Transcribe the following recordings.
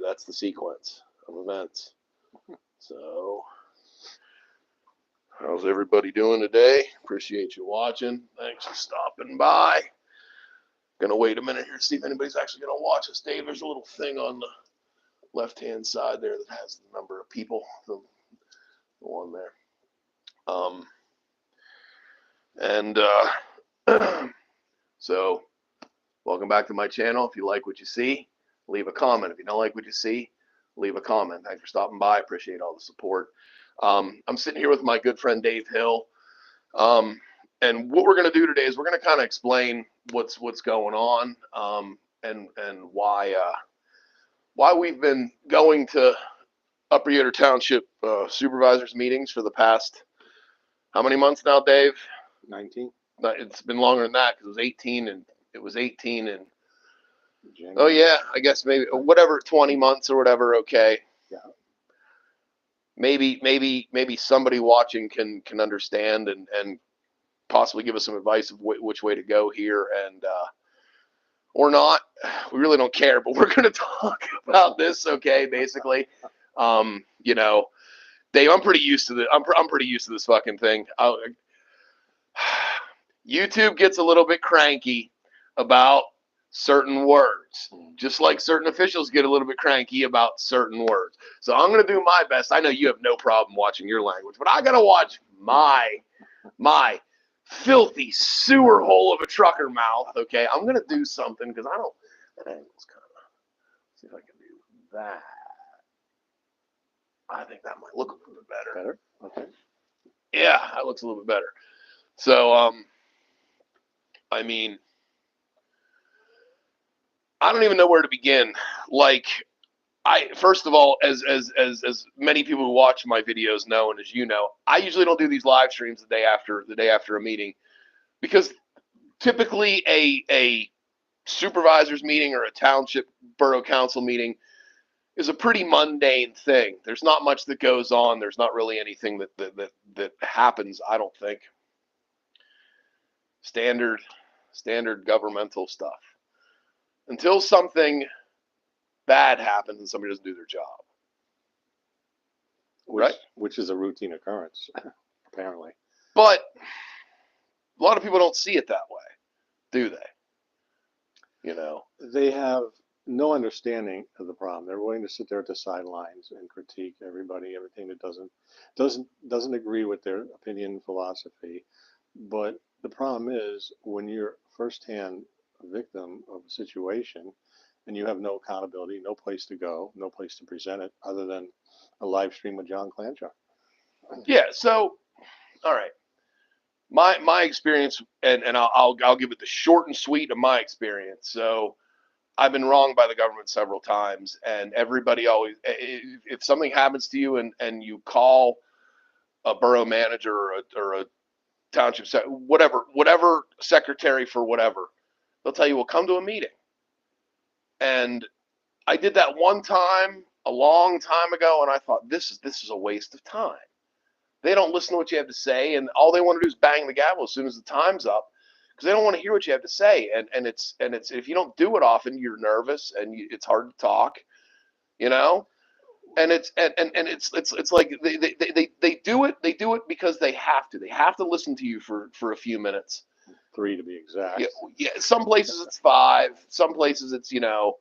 that's the sequence of events. So, how's everybody doing today? Appreciate you watching. Thanks for stopping by. Gonna wait a minute here to see if anybody's actually gonna watch us. Dave, there's a little thing on the left-hand side there that has the number of people, the one there. So, welcome back to my channel. If you like what you see, leave a comment. If you don't like what you see, leave a comment. Thanks for stopping by. Appreciate all the support. I'm sitting here with my good friend Dave Hill. And what we're going to do today is we're going to kind of explain what's going on, and why we've been going to Upper Yoder Township supervisors meetings for the past, how many months now, Dave? 19. It's been longer than that because it was 18 and January. oh yeah, I guess maybe whatever, 20 months or whatever. Okay. Yeah. Maybe somebody watching can understand and possibly give us some advice of which way to go here, and or not. We really don't care, but we're going to talk about this. Okay, basically, you know, Dave, I'm pretty used to this. I'm pretty used to this fucking thing. YouTube gets a little bit cranky about certain words, just like certain officials get a little bit cranky about certain words. So I'm going to do my best. I know you have no problem watching your language, but I got to watch my filthy sewer hole of a trucker mouth. Okay, I'm going to do something because I don't. That angle's kind of. See if I can do that. I think that might look a little bit better. Okay. Yeah, that looks a little bit better. So, I mean, I don't even know where to begin. Like, first of all, as many people who watch my videos know, and as you know, I usually don't do these live streams the day after a meeting, because typically a supervisor's meeting or a township borough council meeting is a pretty mundane thing. There's not much that goes on. There's not really anything that happens, I don't think. Standard governmental stuff. Until something bad happens and somebody doesn't do their job. Which is a routine occurrence, apparently. But a lot of people don't see it that way, do they? You know, they have no understanding of the problem. They're willing to sit there at the sidelines and critique everything that doesn't agree with their opinion and philosophy. But the problem is, when you're firsthand a victim of a situation and you have no accountability, no place to go, no place to present it other than a live stream with John Klanch. Yeah. So, all right. My experience, and I'll give it the short and sweet of my experience. So, I've been wronged by the government several times, and everybody always, if something happens to you and you call a borough manager or a township, whatever secretary for whatever, they'll tell you, well, come to a meeting. And I did that one time a long time ago, and I thought, this is a waste of time. They don't listen to what you have to say, and all they want to do is bang the gavel as soon as the time's up, because they don't want to hear what you have to say. And it's if you don't do it often, you're nervous and it's hard to talk, you know. And it's like they do it because they have to listen to you for a few minutes. 3 to be exact. Yeah. Some places it's 5. Some places it's, you know,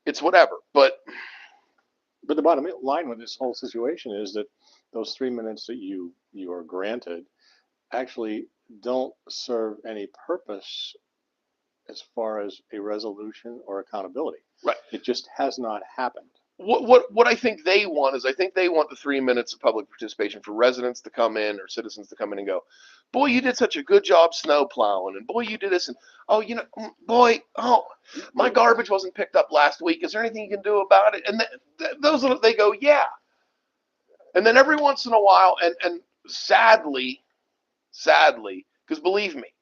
it's whatever. But the bottom line with this whole situation is that those 3 minutes that you are granted actually don't serve any purpose as far as a resolution or accountability. Right. It just has not happened. What I think they want is, I think they want the 3 minutes of public participation for residents to come in or citizens to come in and go, boy, you did such a good job snow plowing, and boy, you did this, and oh, you know, boy, oh, my garbage wasn't picked up last week. Is there anything you can do about it? And they go, yeah. And then every once in a while, and sadly, because believe me,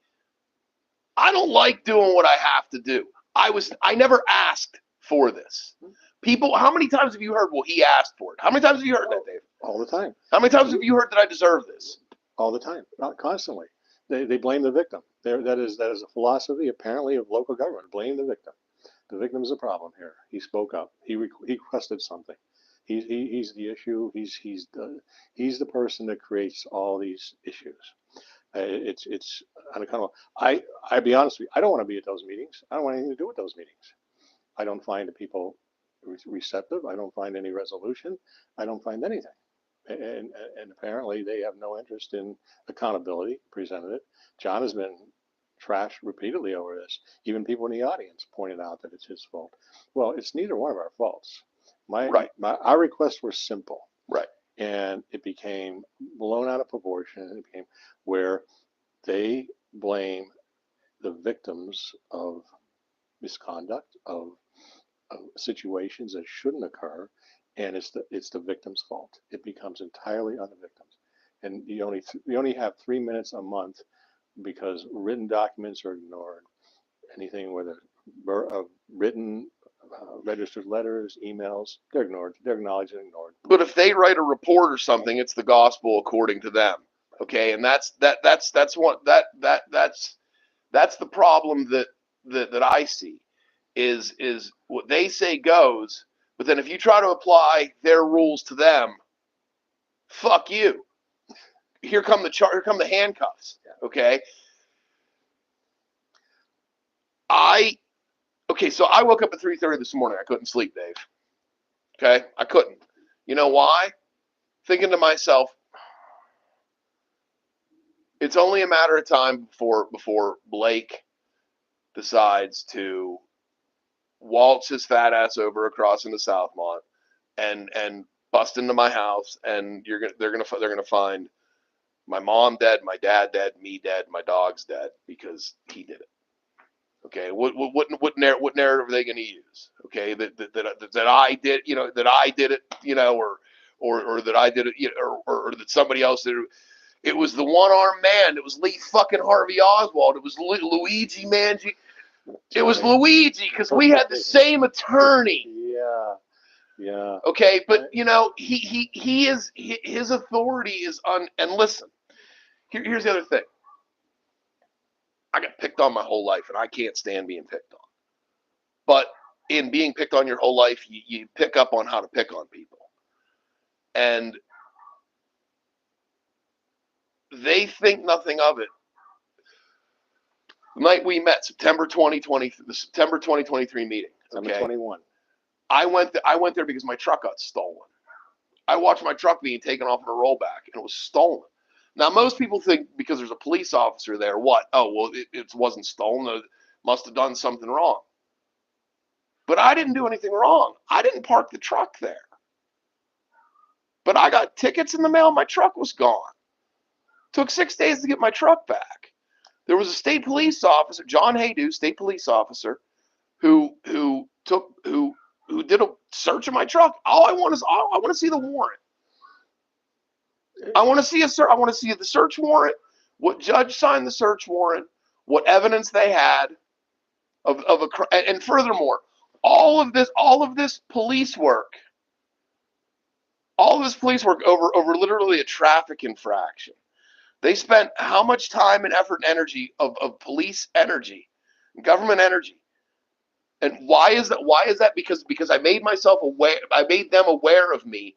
I don't like doing what I have to do. I never asked for this. People, how many times have you heard, well, he asked for it? How many times have you heard that, Dave? All the time. How many times have you heard that I deserve this? All the time, not constantly. They blame the victim. That is a philosophy, apparently, of local government. Blame the victim. The victim's a problem here. He spoke up. He requested something. He's the issue. He's the person that creates all these issues. It's unaccountable. I be honest with you. I don't want to be at those meetings. I don't want anything to do with those meetings. I don't find the people receptive. I don't find any resolution. I don't find anything. And apparently they have no interest in accountability. Presented it. John has been trashed repeatedly over this. Even people in the audience pointed out that it's his fault. Well, it's neither one of our faults. Our requests were simple. Right. And it became blown out of proportion. It became where they blame the victims of misconduct, of situations that shouldn't occur, and it's the victim's fault. It becomes entirely on the victims. And you only have 3 minutes a month because written documents are ignored. Anything where the written registered letters, emails, they're ignored. They're acknowledged and ignored. But if they write a report or something, it's the gospel according to them. Okay, and that's the problem that I see is what they say goes, but then if you try to apply their rules to them, fuck you. Here come the handcuffs. Okay. So I woke up at 3:30 this morning. I couldn't sleep, Dave. Okay, I couldn't. You know why? Thinking to myself, it's only a matter of time before Blake decides to waltz his fat ass over across into Southmont and bust into my house, and they're gonna find my mom dead, my dad dead, me dead, my dog's dead because he did it. Okay, what narrative are they going to use? Okay, that I did, that I did it, or that I did it, or that somebody else did it. It was the one-armed man. It was Lee fucking Harvey Oswald. It was Luigi Mangi. It was Luigi because we had the same attorney. Yeah. Okay, but he is his authority is on. And listen, here's the other thing. I got picked on my whole life, and I can't stand being picked on. But in being picked on your whole life, you pick up on how to pick on people. And they think nothing of it. The night we met, September 2020, the September 2023 meeting. Okay? September 21. I went there because my truck got stolen. I watched my truck being taken off in a rollback, and it was stolen. Now, most people think because there's a police officer there, what? Oh, well, it wasn't stolen. It must have done something wrong. But I didn't do anything wrong. I didn't park the truck there. But I got tickets in the mail. My truck was gone. Took 6 days to get my truck back. There was a state police officer, John Haydu, state police officer, who did a search of my truck. All I want to see the warrant. I want to see the search warrant, what judge signed the search warrant, what evidence they had of a crime, and furthermore, all of this police work over literally a traffic infraction. They spent how much time and effort and energy of police energy, government energy. And why is that? Because I made myself aware, I made them aware of me.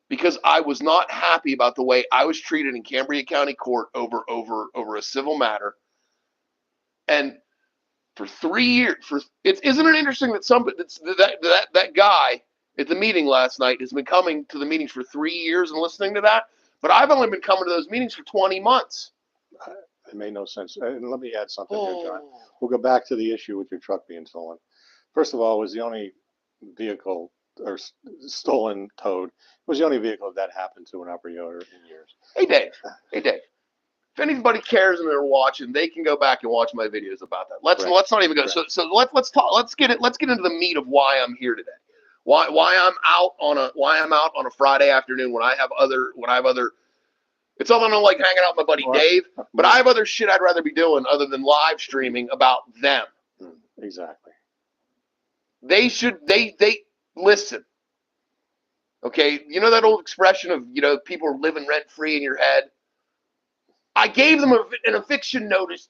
Because I was not happy about the way I was treated in Cambria County Court over a civil matter. And for 3 years, isn't it interesting that that guy at the meeting last night has been coming to the meetings for 3 years and listening to that? But I've only been coming to those meetings for 20 months. It made no sense. And let me add something here, John. We'll go back to the issue with your truck being stolen. First of all, it was the only vehicle or stolen, towed. It was the only vehicle that happened to in Upper Yoder in years. Hey Dave. If anybody cares and they're watching, they can go back and watch my videos about that. Let's not even go. Correct. So let's talk. Let's get into the meat of why I'm here today. Why I'm out on a Friday afternoon when I have other. It's all I don't like hanging out with my buddy Dave, but I have other shit I'd rather be doing other than live streaming about them. Exactly. They listen. Okay, you know that old expression of people are living rent free in your head. I gave them an eviction notice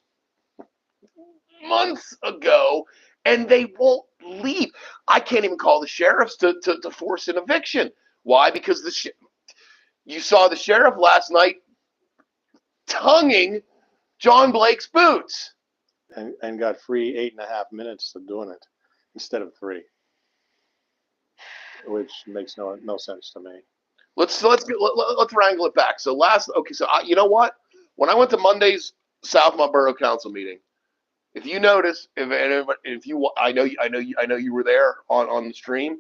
months ago, and they won't leave. I can't even call the sheriffs to force an eviction. Why? Because you saw the sheriff last night tonguing John Blake's boots. And got free 8.5 minutes of doing it instead of 3, which makes no sense to me. Let's wrangle it back. So you know what? When I went to Monday's Southmont Borough Council meeting, if you notice, I know you were there on the stream,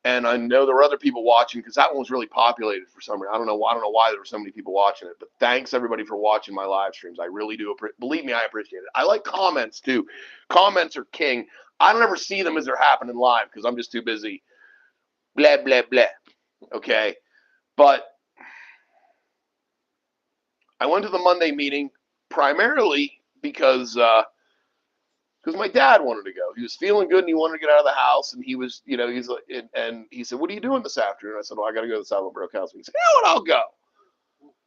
and I know there were other people watching because that one was really populated for some reason. I don't know why there were so many people watching it, but thanks everybody for watching my live streams. I really do. Believe me, I appreciate it. I like comments too. Comments are king. I don't ever see them as they're happening live because I'm just too busy. Blah blah blah. Okay, but I went to the Monday meeting primarily because my dad wanted to go. He was feeling good and he wanted to get out of the house. And he was, and he said, "What are you doing this afternoon?" I said, "Well, I got to go to the Southern Borough Council." He said, "You know what? I'll go."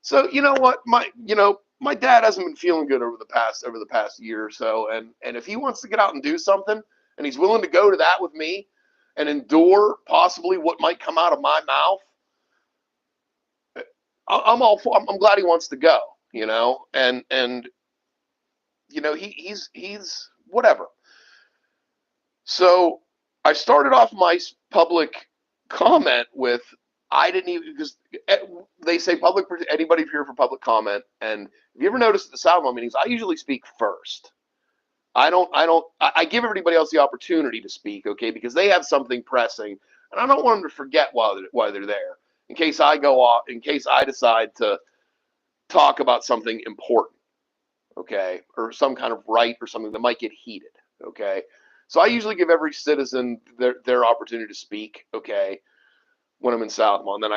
So you know what, my dad hasn't been feeling good over the past year or so, and if he wants to get out and do something, and he's willing to go to that with me, and endure possibly what might come out of my mouth, I'm glad he wants to go, and he's whatever. So I started off my public comment with, I didn't even, because they say anybody here for public comment. And if you ever notice at the Southmont meetings, I usually speak first. I give everybody else the opportunity to speak, okay, because they have something pressing, and I don't want them to forget why they're there, in case I go off, in case I decide to talk about something important, okay, or some kind of right or something that might get heated, okay. So I usually give every citizen their opportunity to speak, okay, when I'm in Southmont. Then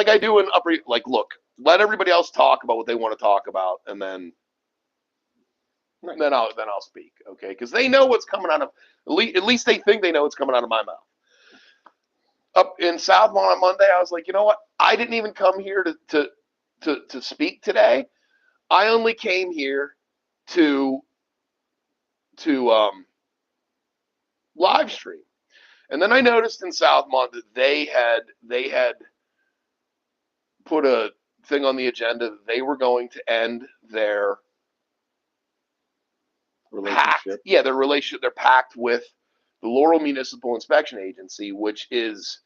I do in Upper, look, let everybody else talk about what they want to talk about, and then I'll speak, okay, because they know what's coming out of, at least they think they know what's coming out of my mouth. Up in Southmont on Monday, I was like, you know what? I didn't even come here to speak today. I only came here to live stream. And then I noticed in Southmont that they had put a thing on the agenda that they were going to end their relationship. Their relationship. They're packed with the Laurel Municipal Inspection Agency, which is,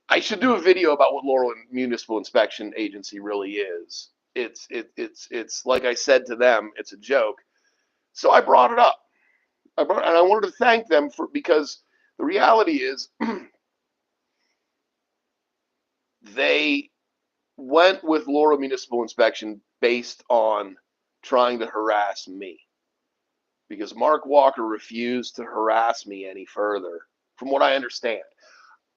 I should do a video about what Laurel Municipal Inspection Agency really is. It's like I said to them, it's a joke. So I brought it up. And I wanted to thank them because the reality is they went with Laurel Municipal Inspection based on trying to harass me, because Mark Walker refused to harass me any further, from what I understand.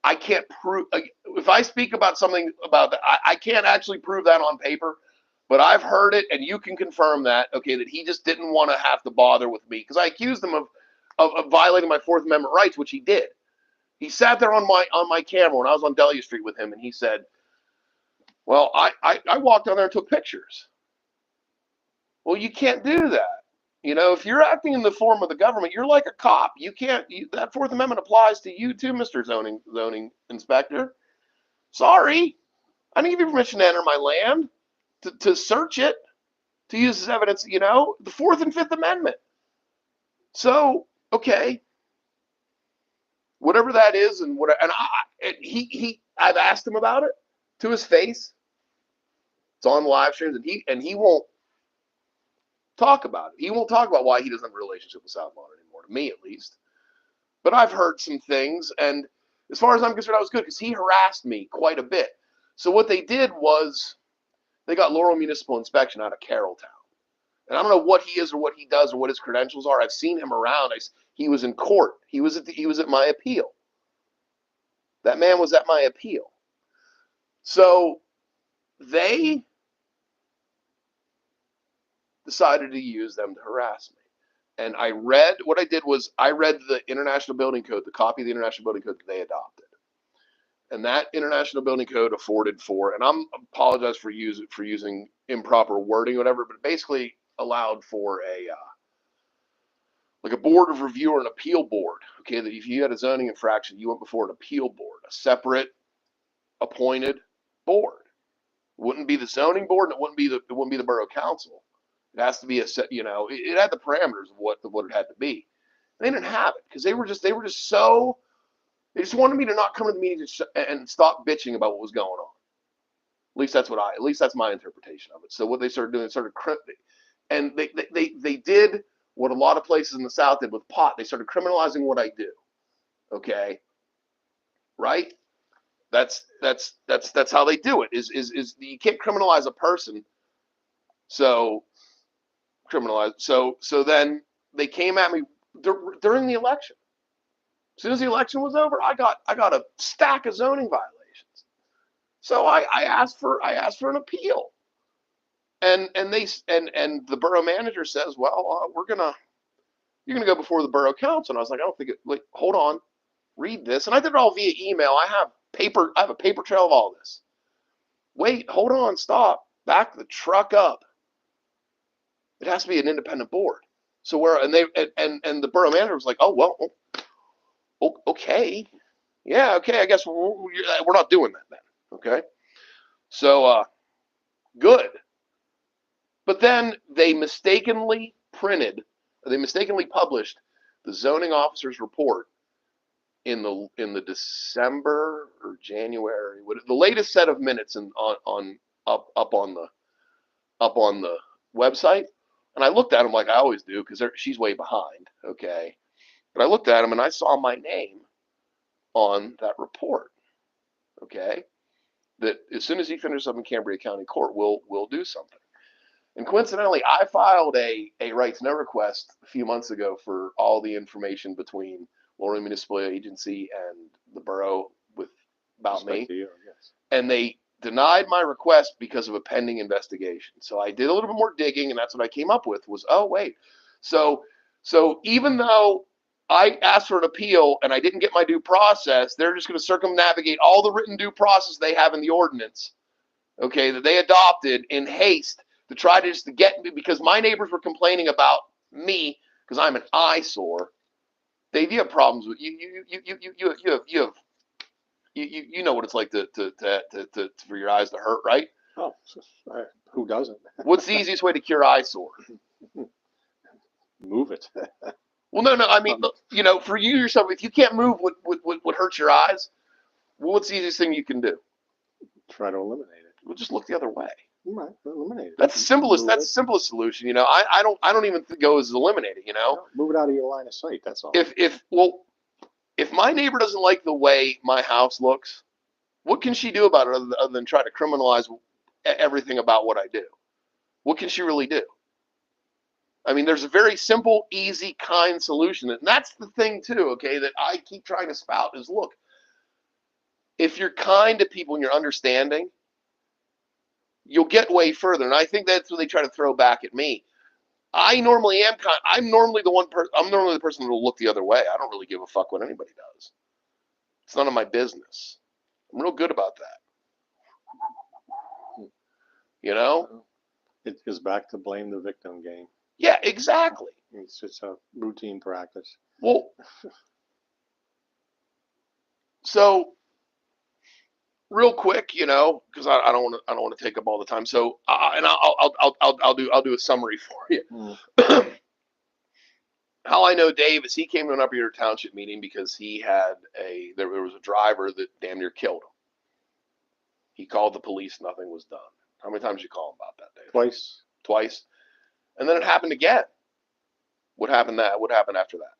I can't prove, if I speak about something about that, I can't actually prove that on paper, but I've heard it, and you can confirm that, okay, that he just didn't want to have to bother with me, because I accused him of violating my Fourth Amendment rights, which he did. He sat there on my camera when I was on Delia Street with him, and he said, "Well, I walked down there and took pictures." Well, you can't do that. If you're acting in the form of the government, you're like a cop. You can't. That Fourth Amendment applies to you too, Mr. Zoning Inspector. Sorry, I didn't give you permission to enter my land, to search it, to use as evidence. The Fourth and Fifth Amendment. So, okay, whatever that is, and I've asked him about it to his face. It's on live streams, and he won't talk about it. He won't talk about why he doesn't have a relationship with Southmont anymore, to me at least. But I've heard some things, and as far as I'm concerned, I was good, because he harassed me quite a bit. So what they did was they got Laurel Municipal Inspection out of Carrolltown. And I don't know what he is or what he does or what his credentials are. I've seen him around. He was in court. He was at my appeal. That man was at my appeal. So they decided to use them to harass me. And what I did was I read the International Building Code, the copy of the International Building Code that they adopted. And that International Building Code afforded for, and I'm apologize for using improper wording or whatever, but it basically allowed for like a board of review or an appeal board. Okay, that if you had a zoning infraction, you went before an appeal board, a separate appointed board. It wouldn't be the zoning board, and it wouldn't be the borough council. It has to be a set. You know, it had the parameters of what it had to be. And they didn't have it because they were just so. They just wanted me to not come to the meetings and stop bitching about what was going on. At least that's my interpretation of it. So what they started doing, and they did what a lot of places in the South did with pot. They started criminalizing what I do. Okay, right? That's how they do it. Is you can't criminalize a person. So then they came at me during the election. As soon as the election was over, I got a stack of zoning violations. So I asked for an appeal, and the borough manager says, well, you're gonna go before the borough council. And I was like, I don't think it. Like, hold on, read this. And I did it all via email. I have a paper trail of all this. Wait, hold on, stop, back the truck up. It has to be an independent board. So and the borough manager was like, oh well, okay, yeah, okay. I guess we're not doing that then. Okay, so good. But then they mistakenly published the zoning officer's report in the December or January, the latest set of minutes up on the website. And I looked at them like I always do because she's way behind. Okay, but I looked at them and I saw my name on that report. Okay, that as soon as he finishes up in Cambria County Court, we'll do something. And coincidentally, I filed a right to know request a few months ago for all the information between Lorraine Municipal Agency and the borough about me. Yes. And they denied my request because of a pending investigation. So I did a little bit more digging, and that's what I came up with was, oh, wait. So even though I asked for an appeal and I didn't get my due process, they're just going to circumnavigate all the written due process they have in the ordinance, okay, that they adopted in haste to try to get me, because my neighbors were complaining about me because I'm an eyesore. Dave, you have problems with you know what it's like to for your eyes to hurt, right? Oh, who doesn't? What's the easiest way to cure eyesore? Move it. Well, no. I mean, you know, for you yourself, if you can't move what hurts your eyes, well, what's the easiest thing you can do? Try to eliminate it. Well, just look the other way. You might eliminate it. That's the simplest. That's the simplest solution. You know, I don't even go as eliminate it. You know, no, move it out of your line of sight. That's all. If my neighbor doesn't like the way my house looks, what can she do about it other than try to criminalize everything about what I do? What can she really do? I mean, there's a very simple, easy, kind solution. And that's the thing, too, okay, that I keep trying to spout is, look, if you're kind to people and you're understanding, you'll get way further. And I think that's what they try to throw back at me. I normally am kind. I'm normally the person that will look the other way. I don't really give a fuck what anybody does. It's none of my business. I'm real good about that. You know? It goes back to blame the victim game. Yeah, exactly. It's a routine practice. Well, so real quick, you know, because I don't want to take up all the time. So and I'll do a summary for you. How I know Dave is he came to an Upper Yoder Township meeting because there was a driver that damn near killed him. He called the police, nothing was done. How many times did you call him about that, Dave? Twice. And then it happened again. What happened after that?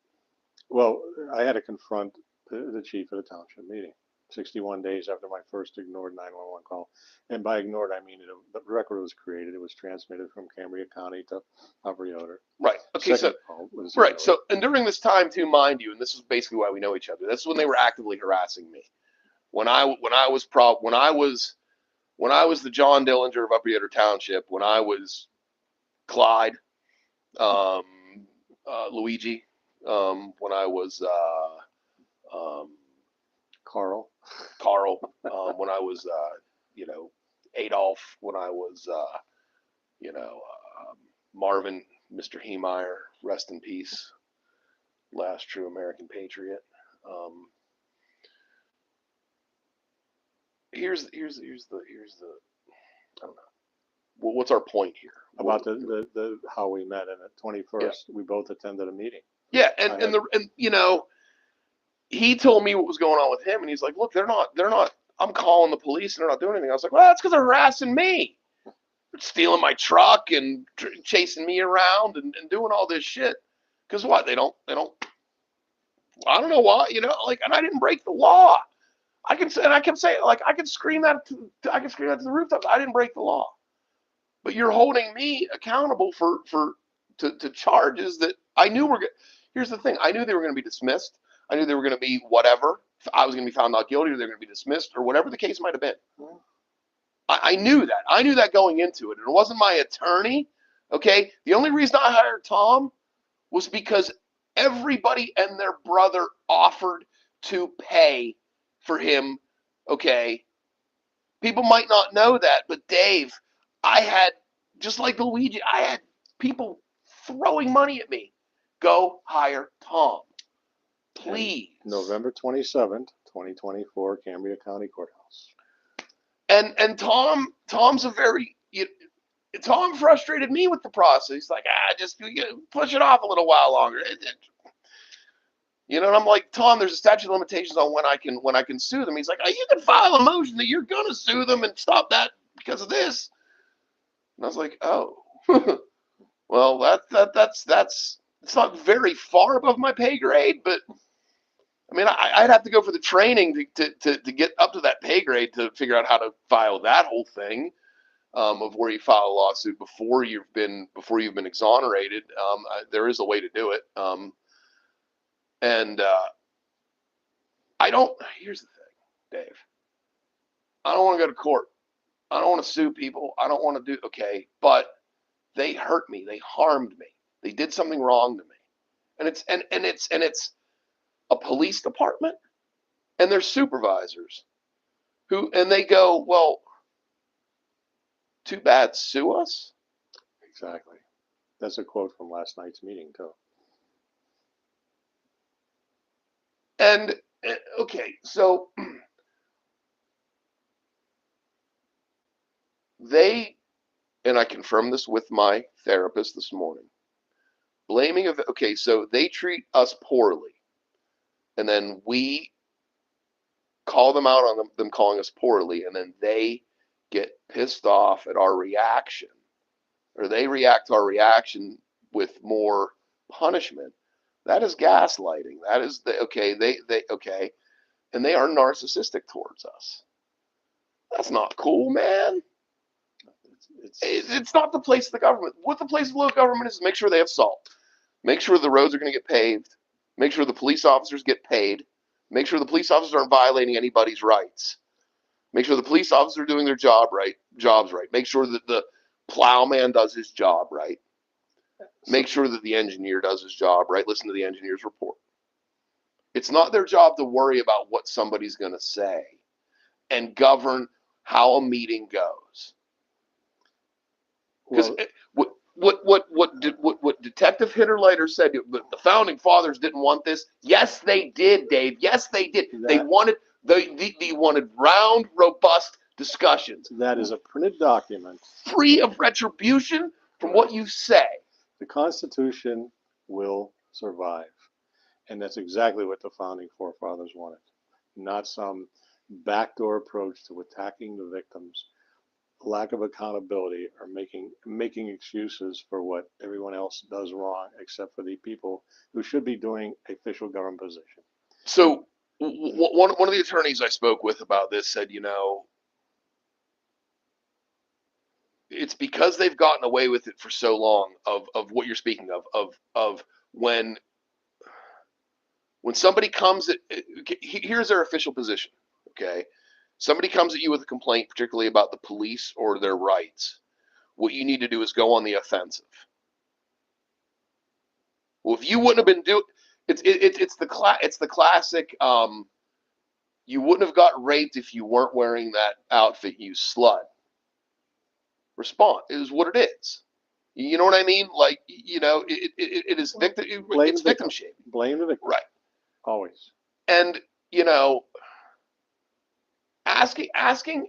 Well, I had to confront the chief of the township meeting 61 days after my first ignored 911 call. And by ignored, I mean the record was created. It was transmitted from Cambria County to Upper Yoder. Right. Okay. So and during this time too, mind you, and this is basically why we know each other. This is when they were actively harassing me. When I was the John Dillinger of Upper Yoder Township, when I was Clyde, Luigi, when I was Carl, when I was Adolf, when I was Marvin, Mr. Heemeyer, rest in peace. last true American patriot. Um, here's the I don't know. What's our point here? About the how we met in the 21st. Yeah. We both attended a meeting. Yeah, and you know, he told me what was going on with him, and he's like, look, they're not. I'm calling the police, and they're not doing anything. I was like, well, that's because they're harassing me, stealing my truck and chasing me around and doing all this shit. Because what? They don't. I don't know why. You know, like, and I didn't break the law. I can say, and I kept saying, like, I can scream that to the rooftops. I didn't break the law, but you're holding me accountable to charges that I knew were. Here's the thing: I knew they were going to be dismissed. I knew they were going to be whatever. I was going to be found not guilty, or they were going to be dismissed, or whatever the case might have been. I knew that. I knew that going into it, and it wasn't my attorney. Okay, the only reason I hired Tom was because everybody and their brother offered to pay for him. Okay, people might not know that, but Dave, I had, just like Luigi, I had people throwing money at me. Go hire Tom, please. And November 27th, 2024, Cambria County Courthouse. And Tom's a very, Tom frustrated me with the process. He's like, just push it off a little while longer. And I'm like, Tom, there's a statute of limitations on when I can sue them. He's like, you can file a motion that you're gonna sue them and stop that because of this. And I was like, oh, well, that's it's not very far above my pay grade, but I mean, I'd have to go for the training to get up to that pay grade to figure out how to file that whole thing, of where you file a lawsuit before you've been exonerated. There is a way to do it. And here's the thing, Dave. I don't want to go to court. I don't want to sue people. I don't want to okay, but they hurt me. They harmed me. They did something wrong to me. And it's a police department and their supervisors and they go, well, too bad, sue us. Exactly. That's a quote from last night's meeting too. And okay, so and I confirmed this with my therapist this morning, so they treat us poorly, and then we call them out on them calling us poorly, and then they get pissed off at our reaction, or they react to our reaction with more punishment. That is gaslighting. That is and they are narcissistic towards us. That's not cool, man. It's not the place of the government. What the place of local government is make sure they have salt. Make sure the roads are going to get paved. Make sure the police officers get paid. Make sure the police officers aren't violating anybody's rights. Make sure the police officers are doing their jobs right. Make sure that the plowman does his job right. Make sure that the engineer does his job right. Listen to the engineer's report. It's not their job to worry about what somebody's going to say and govern how a meeting goes. Because what Detective Hitterleiter said, the founding fathers didn't want this. Yes, they did, Dave. Yes, they did. They wanted round, robust discussions. That is a printed document, free of retribution from what you say. The Constitution will survive, and that's exactly what the founding forefathers wanted. Not some backdoor approach to attacking the victims, lack of accountability, or making excuses for what everyone else does wrong, except for the people who should be doing official government position. So one of the attorneys I spoke with about this said, it's because they've gotten away with it for so long of what you're speaking of when somebody comes here's their official position. Okay. Somebody comes at you with a complaint, particularly about the police or their rights. What you need to do is go on the offensive. Well, if you wouldn't have been it's the classic. You wouldn't have got raped if you weren't wearing that outfit, you slut. Response is what it is. You know what I mean? Like, it is victim. It's victim shaming. Blame the victim. Right. Always. And asking.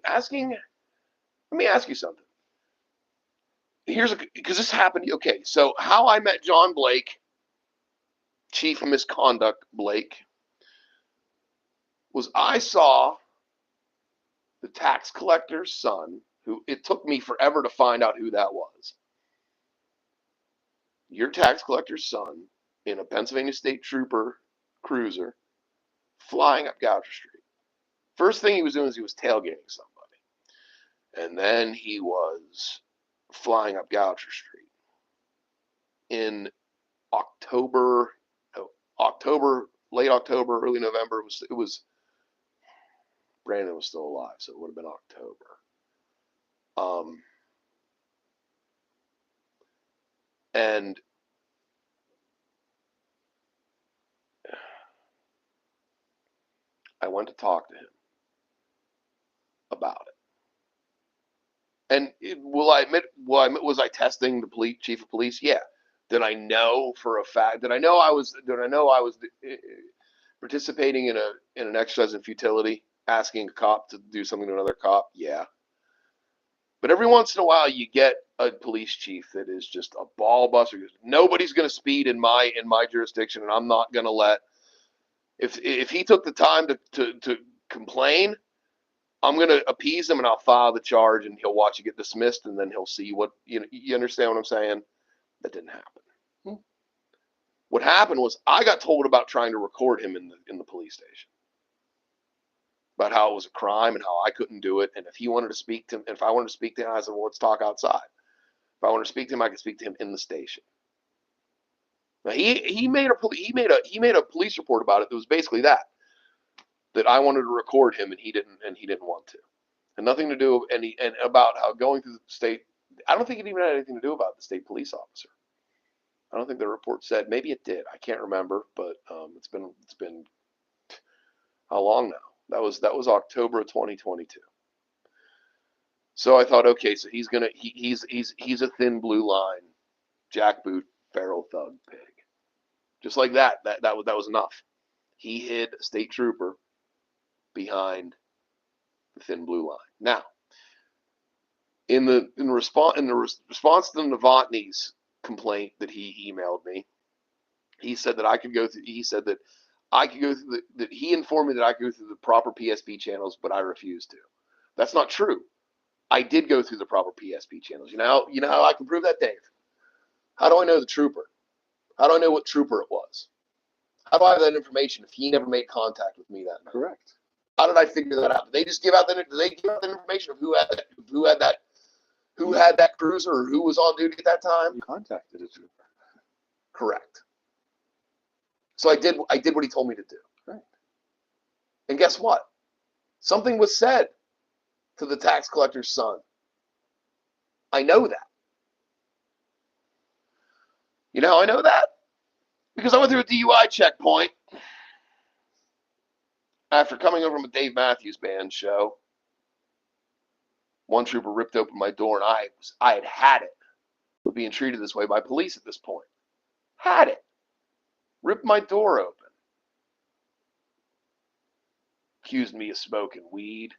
Let me ask you something. Because this happened. Okay, so how I met John Blake, Chief of Misconduct Blake, was I saw the tax collector's son, who it took me forever to find out who that was. Your tax collector's son in a Pennsylvania State Trooper cruiser flying up Goucher Street. First thing he was doing is he was tailgating somebody. And then he was flying up Goucher Street in October, late October, early November. It was Brandon was still alive, so it would have been October. And I went to talk to him about it. And was I testing the chief of police? Yeah. Did I know for a fact? Did I know I was participating in an exercise in futility, asking a cop to do something to another cop? Yeah. But every once in a while, you get a police chief that is just a ball buster. Nobody's going to speed in my jurisdiction, and I'm not going to let. If he took the time to complain, I'm going to appease him and I'll file the charge, and he'll watch it get dismissed, and then he'll see what you understand what I'm saying. That didn't happen. What happened was I got told about trying to record him in the police station, about how it was a crime and how I couldn't do it. And if he wanted to speak to him, if I wanted to speak to him, I said, well, let's talk outside. If I wanted to speak to him, I could speak to him in the station. Now he made a police report about it that was basically that I wanted to record him and he didn't want to. And nothing to do and about how going through the state. I don't think it even had anything to do about the state police officer. I don't think the report said. Maybe it did. I can't remember, but it's been how long now? That was October of 2022. So I thought, okay, so he's a thin blue line, jackboot, feral thug pig, just like that. That was enough. He hid a state trooper behind the thin blue line. Now, in response to Novotny's complaint that he emailed me, he said that I could go through. He said that I could go through that he informed me that I could go through the proper PSP channels, but I refused to. That's not true. I did go through the proper PSP channels. You know how I can prove that, Dave? How do I know the trooper? How do I know what trooper it was? How do I have that information if he never made contact with me that night? Correct. How did I figure that out? Did they just give out the information of who had that cruiser or who was on duty at that time? You contacted a trooper. Correct. So I did what he told me to do. Right. And guess what? Something was said to the tax collector's son. I know that. You know how I know that? Because I went through a DUI checkpoint after coming over from a Dave Matthews Band show. One trooper ripped open my door, and I had it with being treated this way by police at this point. Had it. Ripped my door open. Accused me of smoking weed.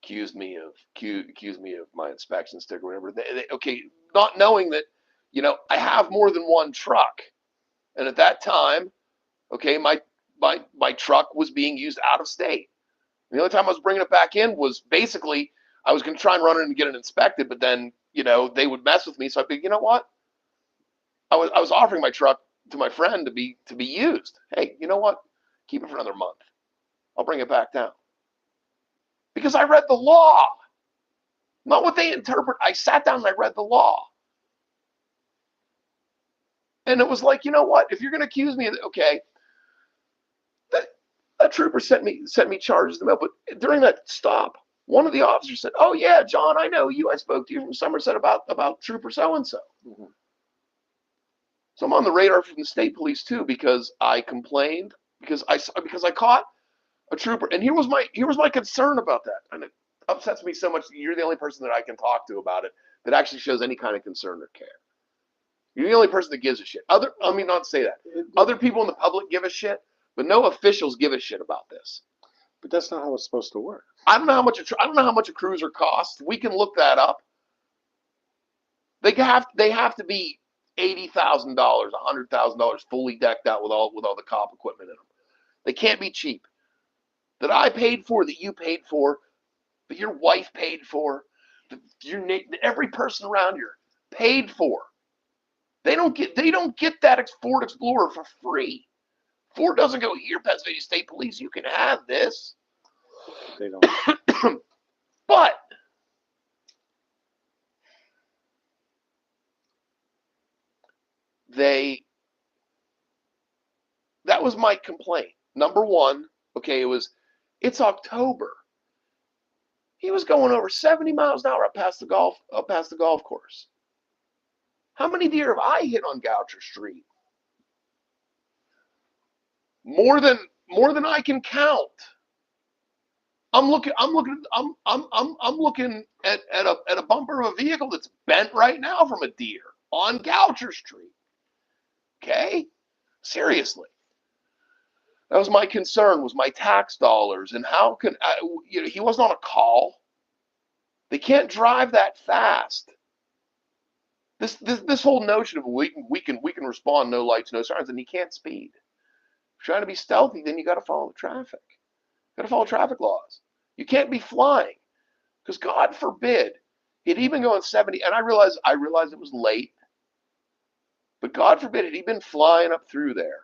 Accused me of my inspection sticker, whatever. Okay, not knowing that, I have more than one truck, and at that time, okay, my truck was being used out of state. And the only time I was bringing it back in was basically I was going to try and run it and get it inspected, but then they would mess with me. So I figured, you know what? I was offering my truck to my friend to be used. Hey, you know what? Keep it for another month. I'll bring it back down. Because I read the law. Not what they interpret. I sat down and I read the law. And it was like, you know what? If you're going to accuse me of it, okay, a trooper sent me charges in the mail. But during that stop, one of the officers said, "Oh yeah, John, I know you. I spoke to you from Somerset about Trooper so and so." So I'm on the radar from the state police too, because I complained because I caught a trooper, and here was my concern about that, and it upsets me so much that you're the only person that I can talk to about it that actually shows any kind of concern or care. You're the only person that gives a shit. I mean, not to say that. Other people in the public give a shit, but no officials give a shit about this. But that's not how it's supposed to work. I don't know how much a cruiser costs. We can look that up. They have to be $80,000, $100,000 fully decked out with all the cop equipment in them. They can't be cheap. That I paid for, that you paid for, that your wife paid for, that every person around here paid for. They don't get that Ford Explorer for free. Ford doesn't go, here, Pennsylvania State Police, you can have this. They don't. But that was my complaint. Number one, okay, it's October. He was going over 70 miles an hour up past the golf course. How many deer have I hit on Goucher Street? More than I can count. I'm looking at a bumper of a vehicle that's bent right now from a deer on Goucher Street. Okay? Seriously. That was my concern, was my tax dollars, and how can he wasn't on a call. They can't drive that fast. This whole notion of we can respond, no lights, no sirens, and he can't speed. If you're trying to be stealthy, then you got to follow the traffic. You got to follow traffic laws. You can't be flying, because God forbid he'd even go on 70. And I realized it was late, but God forbid had he been flying up through there.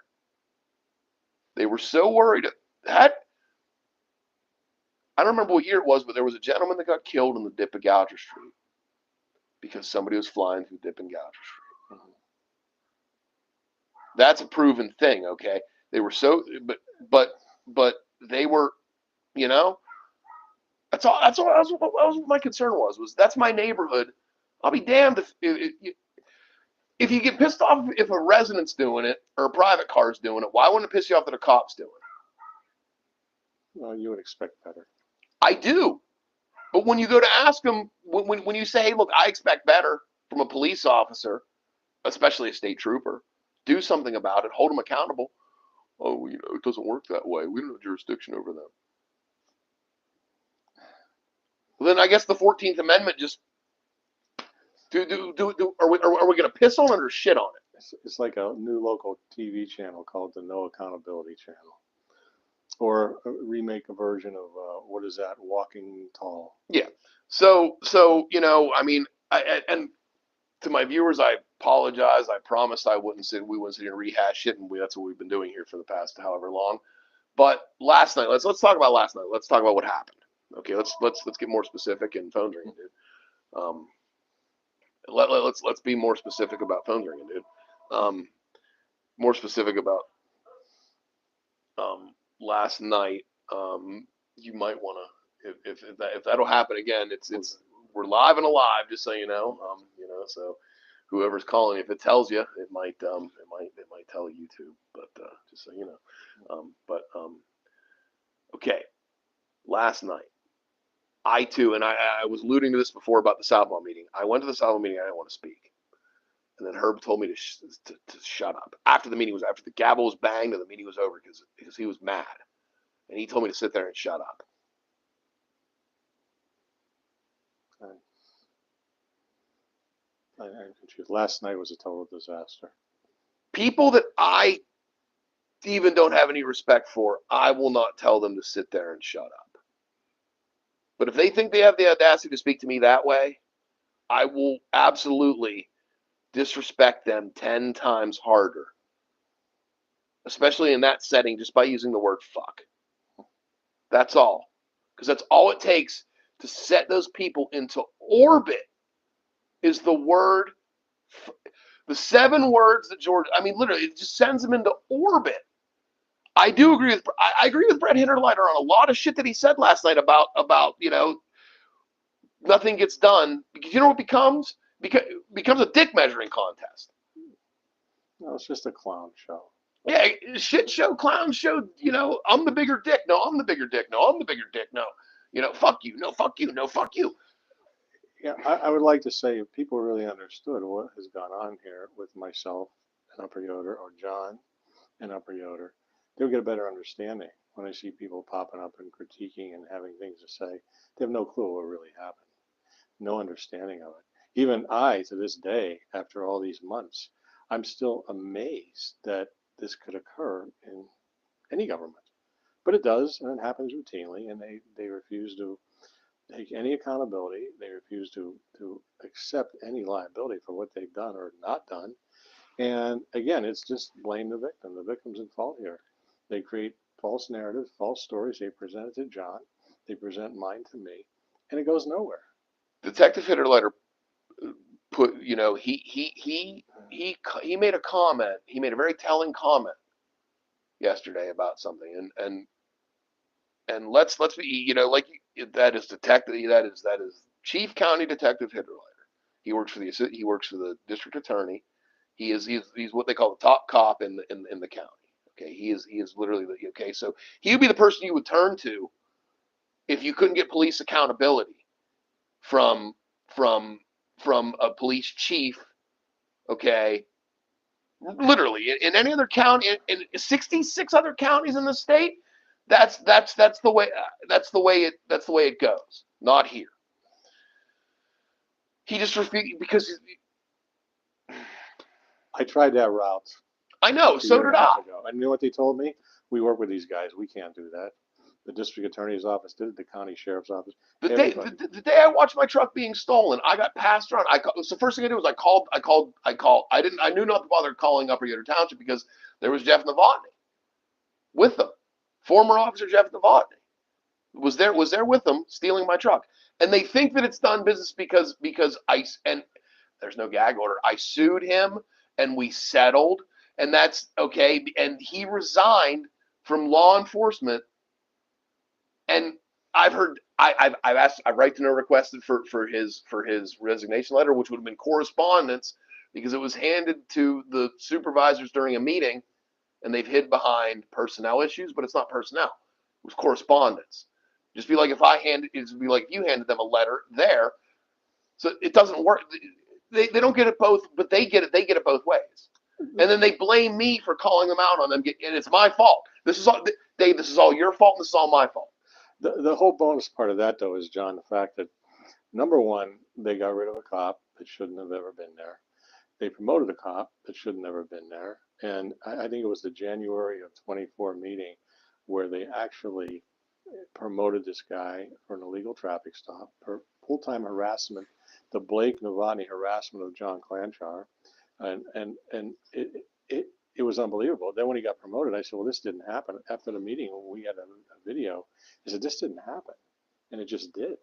They were so worried that I don't remember what year it was, but there was a gentleman that got killed in the dip of Goucher Street because somebody was flying through dip in Goucher Street. That's a proven thing, okay? They were so, but they were, that's all. That's what my concern was that's my neighborhood. I'll be damned if you get pissed off if a resident's doing it or a private car's doing it. Why wouldn't it piss you off that a cop's doing it? Well, you would expect better. I do. But when you go to ask them, when you say, hey, look, I expect better from a police officer, especially a state trooper, do something about it, hold them accountable. Oh, it doesn't work that way. We don't have jurisdiction over them. Well, then I guess the 14th Amendment just are we going to piss on it or shit on it? It's like a new local TV channel called the No Accountability Channel, or a remake a version of what is that? Walking Tall. Yeah. So I mean, and to my viewers, I apologize. I promised we wouldn't sit here and rehash it, and that's what we've been doing here for the past however long. But last night, let's talk about last night. Let's talk about what happened. Okay, let's get more specific in phone ringing, dude. Let's be more specific about phone ringing, dude. More specific about last night. You might want to, if that'll happen again, it's we're live and alive, just so you know. So whoever's calling, if it tells you, it might tell YouTube, but just so you know. Okay, last night. I too, and I was alluding to this before about the Southmont meeting. I went to the Southmont meeting. I didn't want to speak, and then Herb told me to shut up. After the gavel was banged and the meeting was over because he was mad, and he told me to sit there and shut up. I'm confused. Last night was a total disaster. People that I even don't have any respect for, I will not tell them to sit there and shut up. But if they think they have the audacity to speak to me that way, I will absolutely disrespect them 10 times harder, especially in that setting, just by using the word fuck. That's all. Because that's all it takes to set those people into orbit is the word, the 7 words that George, I mean, literally, it just sends them into orbit. I agree with Brett Hinterleiter on a lot of shit that he said last night about nothing gets done, because you know what becomes a dick measuring contest. No, it's just a clown show. Yeah, shit show, clown show. I'm the bigger dick. No, I'm the bigger dick. No, I'm the bigger dick. No, fuck you. No, fuck you. No, fuck you. Yeah, I would like to say if people really understood what has gone on here with myself and Upper Yoder, or John and Upper Yoder, they would get a better understanding. When I see people popping up and critiquing and having things to say, they have no clue what really happened, no understanding of it. Even I, to this day, after all these months, I'm still amazed that this could occur in any government. But it does, and it happens routinely, and they refuse to take any accountability. They refuse to accept any liability for what they've done or not done. And again, it's just blame the victim. The victim's in fault here. They create false narratives, false stories. They present it to John. They present mine to me, and it goes nowhere. Detective Hitterleiter put, you know, he made a comment. He made a very telling comment yesterday about something, and let's be, you know, like, that is detective, that is Chief County Detective Hitterleiter. He works for the district attorney. He's what they call the top cop in the county. Okay, he is literally the, okay. So he would be the person you would turn to if you couldn't get police accountability from from from a police chief. Okay, literally in any other county, in 66 other counties in the state, that's the way, it goes. Not here. He just refused because I tried that route I know. a So year and did a I. half ago. And you know what they told me? We work with these guys. We can't do that. The district attorney's office did it, the county sheriff's office, The day everybody. the day I watched my truck being stolen, I got passed around. So first thing I did was I called. I knew not to bother calling Upper Yoder Township because there was Jeff Novotny with them. Former officer Jeff Novotny was there with them stealing my truck, and they think that it's done business because and there's no gag order. I sued him and we settled, and that's okay. And he resigned from law enforcement, and I've heard I've asked, I've right to know requested for his resignation letter, which would have been correspondence because it was handed to the supervisors during a meeting, and they've hid behind personnel issues, but it's not personnel. It was correspondence. Just be like if I handed it'd be like if you handed them a letter there. So it doesn't work. They don't get it both, but they get it both ways. And then they blame me for calling them out on them, and it's my fault. This is all, Dave. This is all your fault. And this is all my fault. The whole bonus part of that, though, is, John, the fact that, number one, they got rid of a cop that shouldn't have ever been there. They promoted a cop that should have never been there. And I think it was the January of 24 meeting where they actually promoted this guy for an illegal traffic stop, for full-time harassment, the Blake Novotny harassment of John Klanch, and it was unbelievable. Then when he got promoted, I said, well, this didn't happen. After the meeting, when we had a video, I said, this didn't happen, and it just did.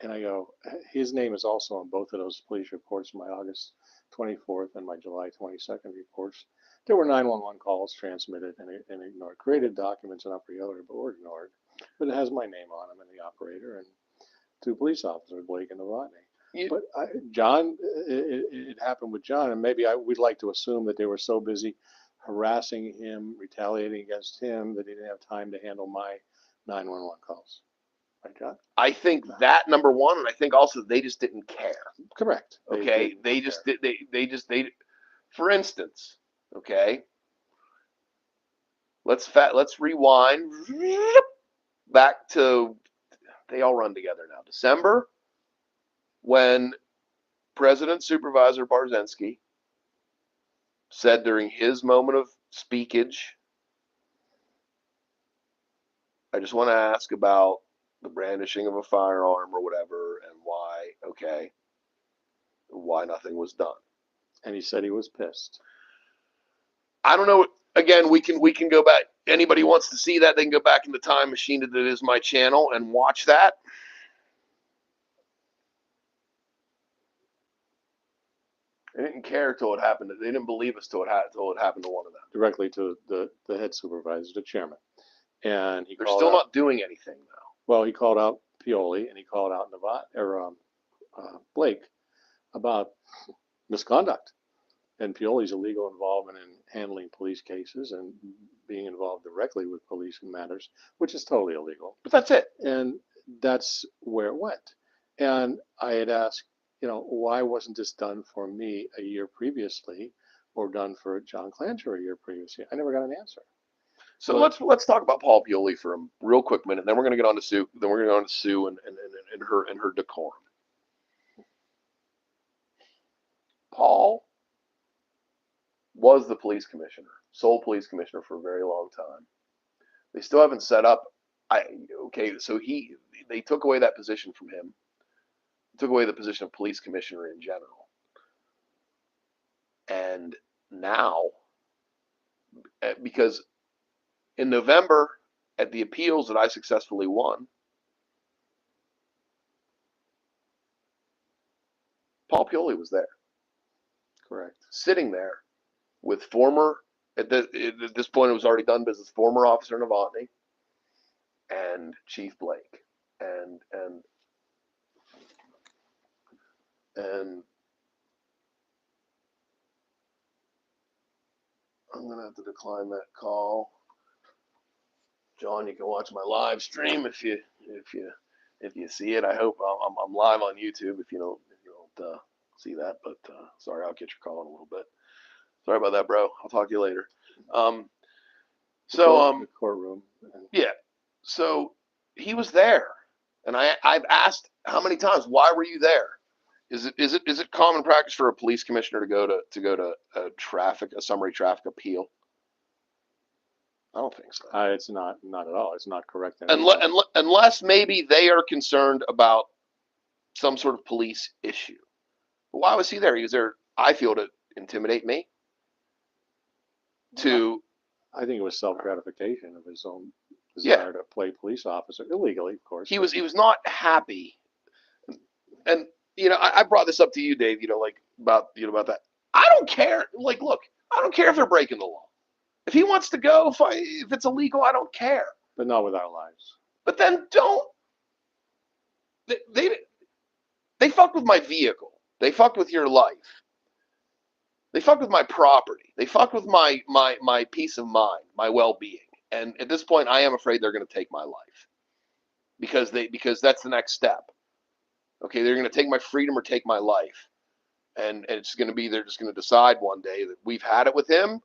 And I go, his name is also on both of those police reports, my August 24th and my July 22nd reports. There were 911 calls transmitted and ignored, created documents in Upper Yoder, but were ignored. But it has my name on them and the operator and two police officers, Blake and Novotny. You, But John, it happened with John, and maybe we'd like to assume that they were so busy harassing him, retaliating against him, that he didn't have time to handle my 911 calls. Right, John? I think that, number one, and I think also they just didn't care. Correct. Okay, they just did. They. For instance, okay, let's rewind back to, they all run together now. December, when President Supervisor Barzensky said during his moment of speakage, I just want to ask about the brandishing of a firearm or whatever, and why nothing was done. And he said he was pissed. I don't know. Again, we can go back. Anybody wants to see that, they can go back in the time machine that is my channel and watch that. They didn't care till it happened. They didn't believe us till it happened to one of them. Directly to the head supervisor, the chairman. And they're still not doing anything though. Well, he called out Pioli and he called out Blake about misconduct and Pioli's illegal involvement in handling police cases and being involved directly with police matters, which is totally illegal. But that's it. And that's where it went. And I had asked why wasn't this done for me a year previously, or done for John Klanch a year previously? I never got an answer. So let's talk about Paul Pioli for a real quick minute. Then we're going to get on to Sue. Then we're going to go on to Sue and her decorum. Paul was the police commissioner, sole police commissioner for a very long time. They still haven't set up. So they took away that position from him. Took away the position of police commissioner in general. And now, because in November, at the appeals that I successfully won, Paul Pioli was there. Correct. Sitting there with at this point it was already done business, former officer Novotny and Chief Blake. And I'm going to have to decline that call. John, you can watch my live stream if you see it. I hope I'm live on YouTube if you don't see that. But sorry, I'll get your call in a little bit. Sorry about that, bro. I'll talk to you later. The courtroom. Yeah. So he was there, and I've asked how many times, why were you there? Is it common practice for a police commissioner to go to a summary traffic appeal? I don't think so. It's not at all. It's not correct. Unless maybe they are concerned about some sort of police issue. But why was he there? He was there, I feel, to intimidate me. I think it was self-gratification of his own desire to play police officer illegally, of course. He was not happy, and I brought this up to you, Dave. About that. I don't care. Look, I don't care if they're breaking the law. If he wants to go, if it's illegal, I don't care. But not with our lives. But then don't. They fucked with my vehicle. They fucked with your life. They fucked with my property. They fucked with my peace of mind, my well-being. And at this point, I am afraid they're going to take my life because that's the next step. Okay, they're going to take my freedom or take my life, and it's going to be they're just going to decide one day that we've had it with him.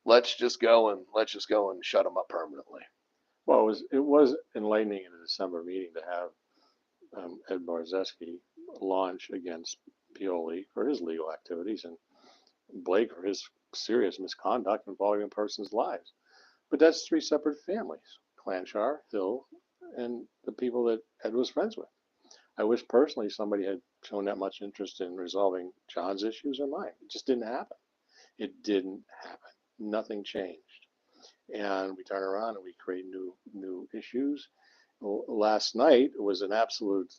Let's just go and shut him up permanently. Well, it was enlightening in a December meeting to have Ed Barzeski launch against Pioli for his legal activities and Blake for his serious misconduct involving a person's lives. But that's three separate families: Clanchar, Hill, and the people that Ed was friends with. I wish personally somebody had shown that much interest in resolving John's issues or mine. It just didn't happen. It didn't happen. Nothing changed. And we turn around and we create new issues. Well, last night was an absolute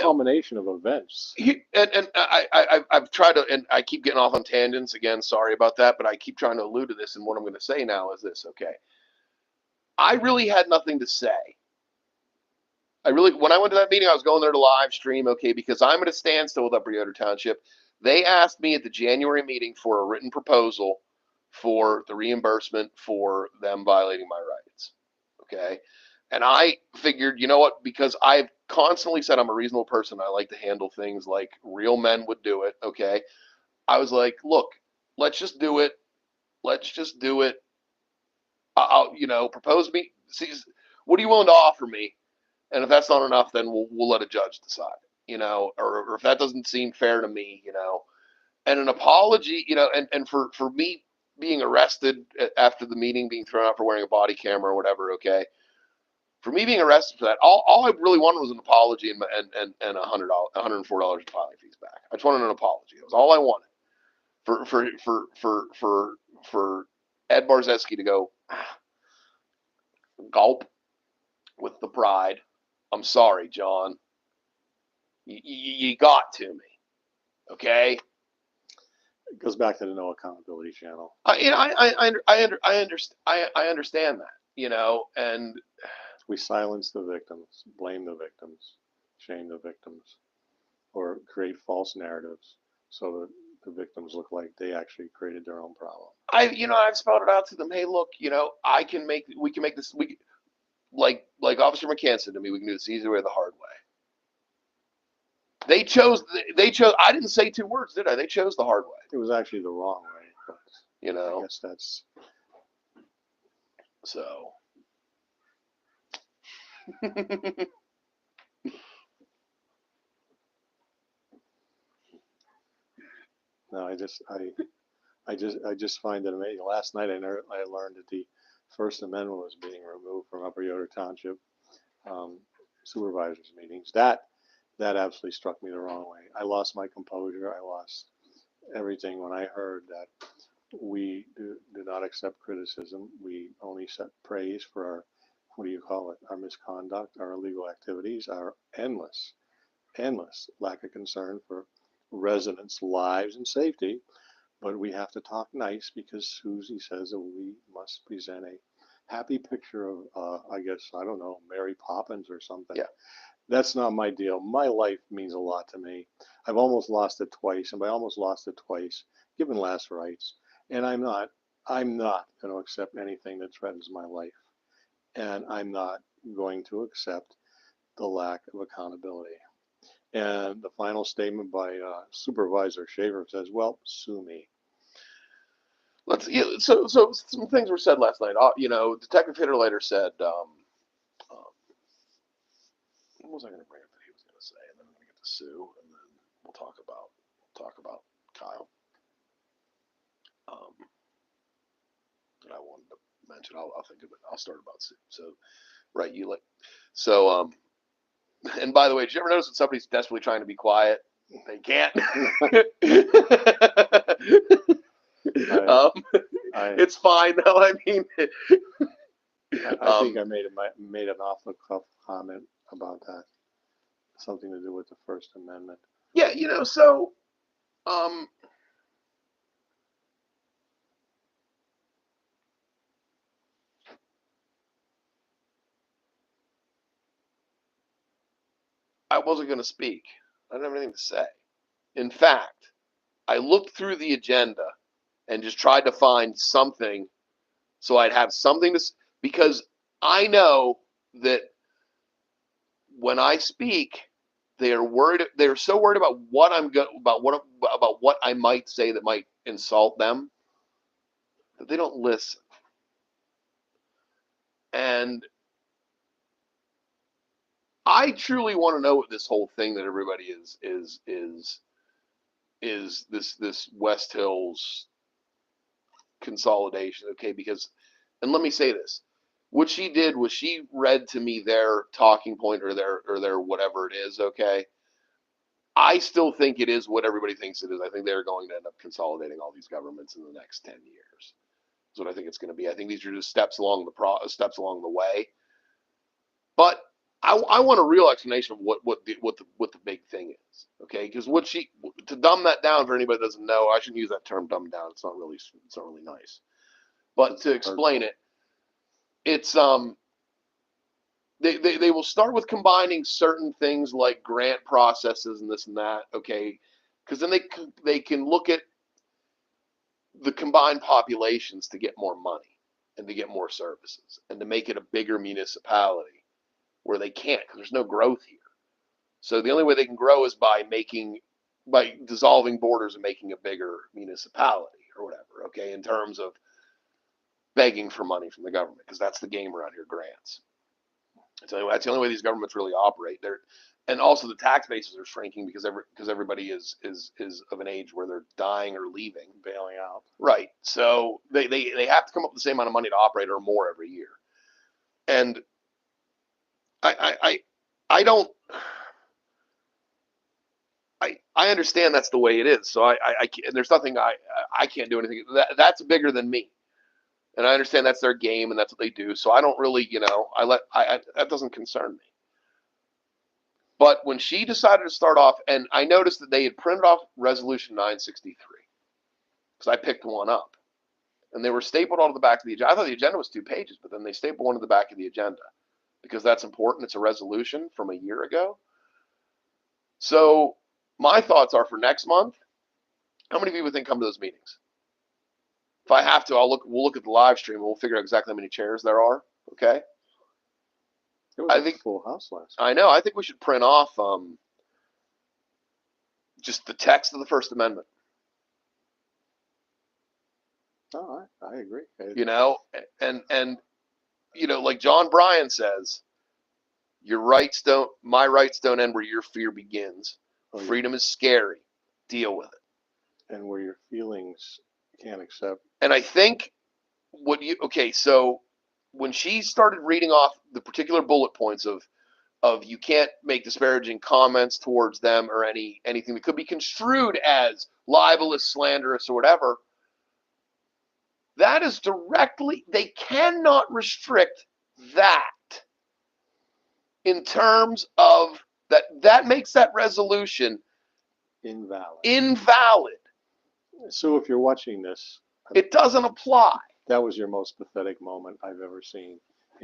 culmination of events. I've tried to, and I keep getting off on tangents again. Sorry about that, but I keep trying to allude to this. And what I'm going to say now is this. Okay, I really had nothing to say. When I went to that meeting, I was going there to live stream. Okay, because I'm at a standstill with Upper Yoder Township. They asked me at the January meeting for a written proposal for the reimbursement for them violating my rights. Okay. And I figured, you know what, because I've constantly said I'm a reasonable person. I like to handle things like real men would do it. Okay. I was like, look, let's just do it. Let's just do it. I'll propose me. See, what are you willing to offer me? And if that's not enough, then we'll let a judge decide, or if that doesn't seem fair to me, and an apology, and for me being arrested after the meeting, being thrown out for wearing a body camera or whatever. Okay. For me being arrested for that, all I really wanted was an apology and $104 in filing fees back. I just wanted an apology. That was all I wanted. For Ed Barzeski to go gulp with the pride. I'm sorry, John. You got to me. Okay. It goes back to the no accountability channel. I understand that, and we silence the victims, blame the victims, shame the victims, or create false narratives so that the victims look like they actually created their own problem. I've spelled it out to them. Hey, look, we can make this. Like Officer McCann said to me, we can do this the easy way or the hard way. They chose. I didn't say 2 words, did I? They chose the hard way. It was actually the wrong way, but You know. I guess that's So. no. I just find it amazing. Last night I learned that the First Amendment was being removed from Upper Yoder Township supervisors meetings. That absolutely struck me the wrong way. I lost my composure. I lost everything when I heard that we do not accept criticism. We only accept praise for our, what do you call it, our misconduct, our illegal activities, our endless lack of concern for residents' lives and safety. But we have to talk nice because Susie says that we must present a happy picture of, I guess, I don't know, Mary Poppins or something. Yeah. That's not my deal. My life means a lot to me. I've almost lost it twice, and by almost lost it twice, given last rights, and I'm not going to accept anything that threatens my life, and I'm not going to accept the lack of accountability. And the final statement by Supervisor Shaver says, "Well, sue me." So some things were said last night. Detective Hitter later said, what was I going to bring up that he was going to say, and then I'm going to get to Sue, and then we'll talk about Kyle. That I wanted to mention. I'll think of it. I'll start about Sue. So, right, and by the way, did you ever notice when somebody's desperately trying to be quiet, they can't? It's fine though. I mean, I think I made an off the cuff comment about that, something to do with the First Amendment. Yeah, so I wasn't going to speak. I didn't have anything to say. In fact, I looked through the agenda and just tried to find something so I'd have something to, because I know that when I speak, they're worried. They're so worried about about what I might say that might insult them that they don't listen. And I truly want to know what this whole thing that everybody is this West Hills consolidation, okay? Because, and let me say this, what she did was she read to me their talking point or their whatever it is, okay? I still think it is what everybody thinks it is. I think they're going to end up consolidating all these governments in the next 10 years. That's what I think it's going to be. I think these are just steps along the way. But I want a real explanation of what the big thing is, okay? Because to dumb that down for anybody that doesn't know, I shouldn't use that term dumb down. It's not really nice. But to explain it, it's they will start with combining certain things like grant processes and this and that, okay? Because then they can look at the combined populations to get more money and to get more services and to make it a bigger municipality where they can't because there's no growth here. So the only way they can grow is by dissolving borders and making a bigger municipality or whatever, okay, in terms of begging for money from the government, because that's the game around here, grants. That's the only way these governments really operate. And also the tax bases are shrinking because everybody is of an age where they're dying or leaving, bailing out. Right. So they have to come up with the same amount of money to operate or more every year. And I don't. I understand that's the way it is. So there's nothing I can't do anything. That's bigger than me. And I understand that's their game and that's what they do. So I don't really, that doesn't concern me. But when she decided to start off, and I noticed that they had printed off Resolution 963, because I picked one up, and they were stapled onto the back of the agenda. I thought the agenda was 2 pages, but then they stapled one to the back of the agenda because that's important. It's a resolution from a year ago. So my thoughts are for next month, how many people think come to those meetings? If I have to, we'll look at the live stream and we'll figure out exactly how many chairs there are. Okay. It was a full house last. I know. I think we should print off. Just the text of the First Amendment. Oh, I agree. You know, and you know, like John Bryan says, my rights don't end where your fear begins. Oh, Freedom is scary. Deal with it. And where your feelings can't accept. And I think so when she started reading off the particular bullet points of you can't make disparaging comments towards them or anything that could be construed as libelous, slanderous, or whatever, that is directly, they cannot restrict that in terms of that makes that resolution invalid. So if you're watching this, it doesn't apply. That was your most pathetic moment I've ever seen.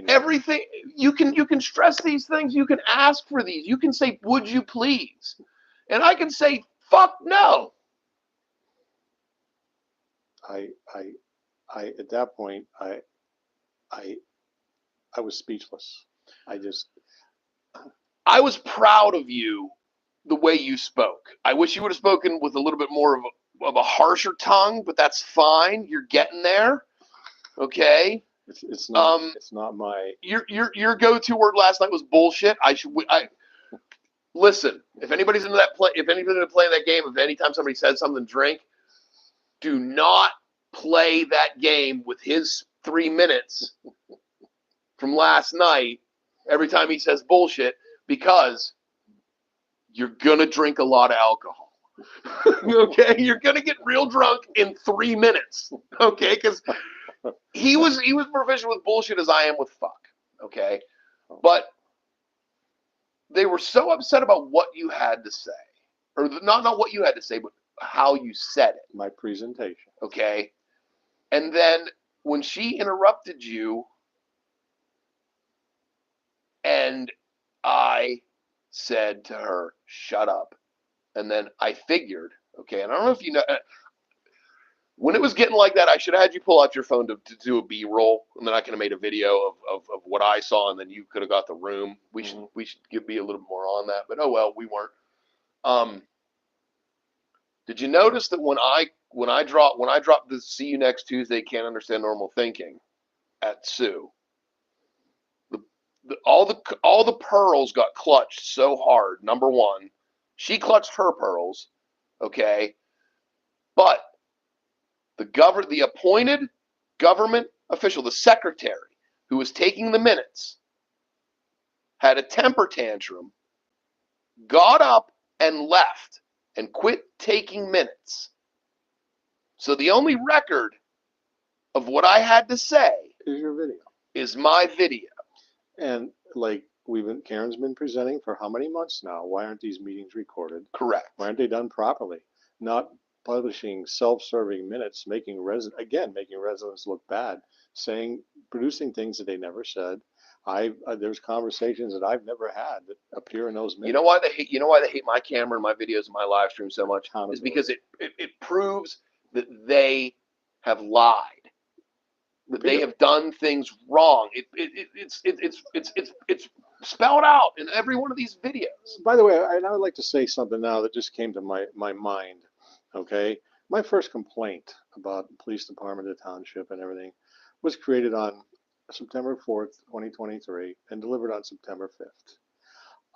Everything you can stress these things. You can ask for these. You can say, "Would you please?" And I can say, "Fuck no." I at that point I was speechless. I was proud of you, the way you spoke. I wish you would have spoken with a little bit more of a harsher tongue, but that's fine. You're getting there, okay? It's not my. Your go-to word last night was bullshit. Listen. If anybody's into that if anybody's into playing that game, if anytime somebody says something, drink. Do not play that game with his 3 minutes from last night. Every time he says bullshit, because you're gonna drink a lot of alcohol. Okay, you're gonna get real drunk in 3 minutes. Okay, because he was proficient with bullshit as I am with fuck. Okay, but they were so upset about what you had to say, or not what you had to say, but how you said it. My presentation. Okay, and then when she interrupted you, and I said to her, "Shut up," and then I figured, okay, and I don't know if you know. When it was getting like that, I should have had you pull out your phone to do a B-roll, and then I could have made a video of what I saw, and then you could have got the room. We should be a little more on that, but oh well, we weren't. Did you notice that when I dropped the "See you next Tuesday, can't understand normal thinking" at Sue, all the pearls got clutched so hard. Number one, she clutched her pearls, okay, but the appointed government official, the secretary who was taking the minutes, had a temper tantrum, got up and left, and quit taking minutes. So the only record of what I had to say is your video. Is my video. And like Karen's been presenting for how many months now? Why aren't these meetings recorded? Correct. Why aren't they done properly? Not publishing self-serving minutes, making residents look bad, producing things that they never said. There's conversations that I've never had that appear in those minutes. You know why they hate my camera and my videos and my live stream so much? Is because it proves that they have lied, that they have done things wrong. It's spelled out in every one of these videos. By the way, I would like to say something now that just came to my mind. Okay, my first complaint about the police department, the township, and everything was created on September 4th, 2023, and delivered on September 5th.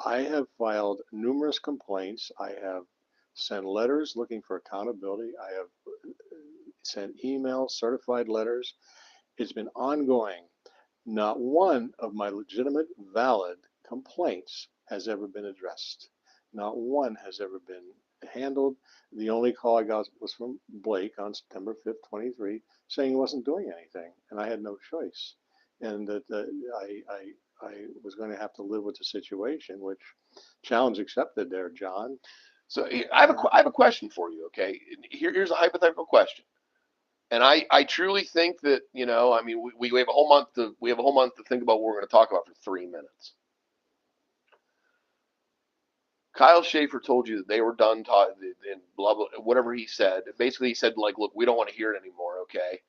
I have filed numerous complaints. I have sent letters looking for accountability. I have sent emails, certified letters. It's been ongoing. Not one of my legitimate, valid complaints has ever been addressed. Not one has ever been handled. The only call I got was from Blake on September 5th, 23, saying he wasn't doing anything, and I had no choice. And that I was going to have to live with the situation, which challenge accepted there, John. So I have a question for you, okay? Here's a hypothetical question. And I truly think that, I mean, we have a whole month to think about what we're going to talk about for 3 minutes. Kyle Schaefer told you that they were done and blah blah whatever he said. Basically, he said, like, look, we don't want to hear it anymore, okay?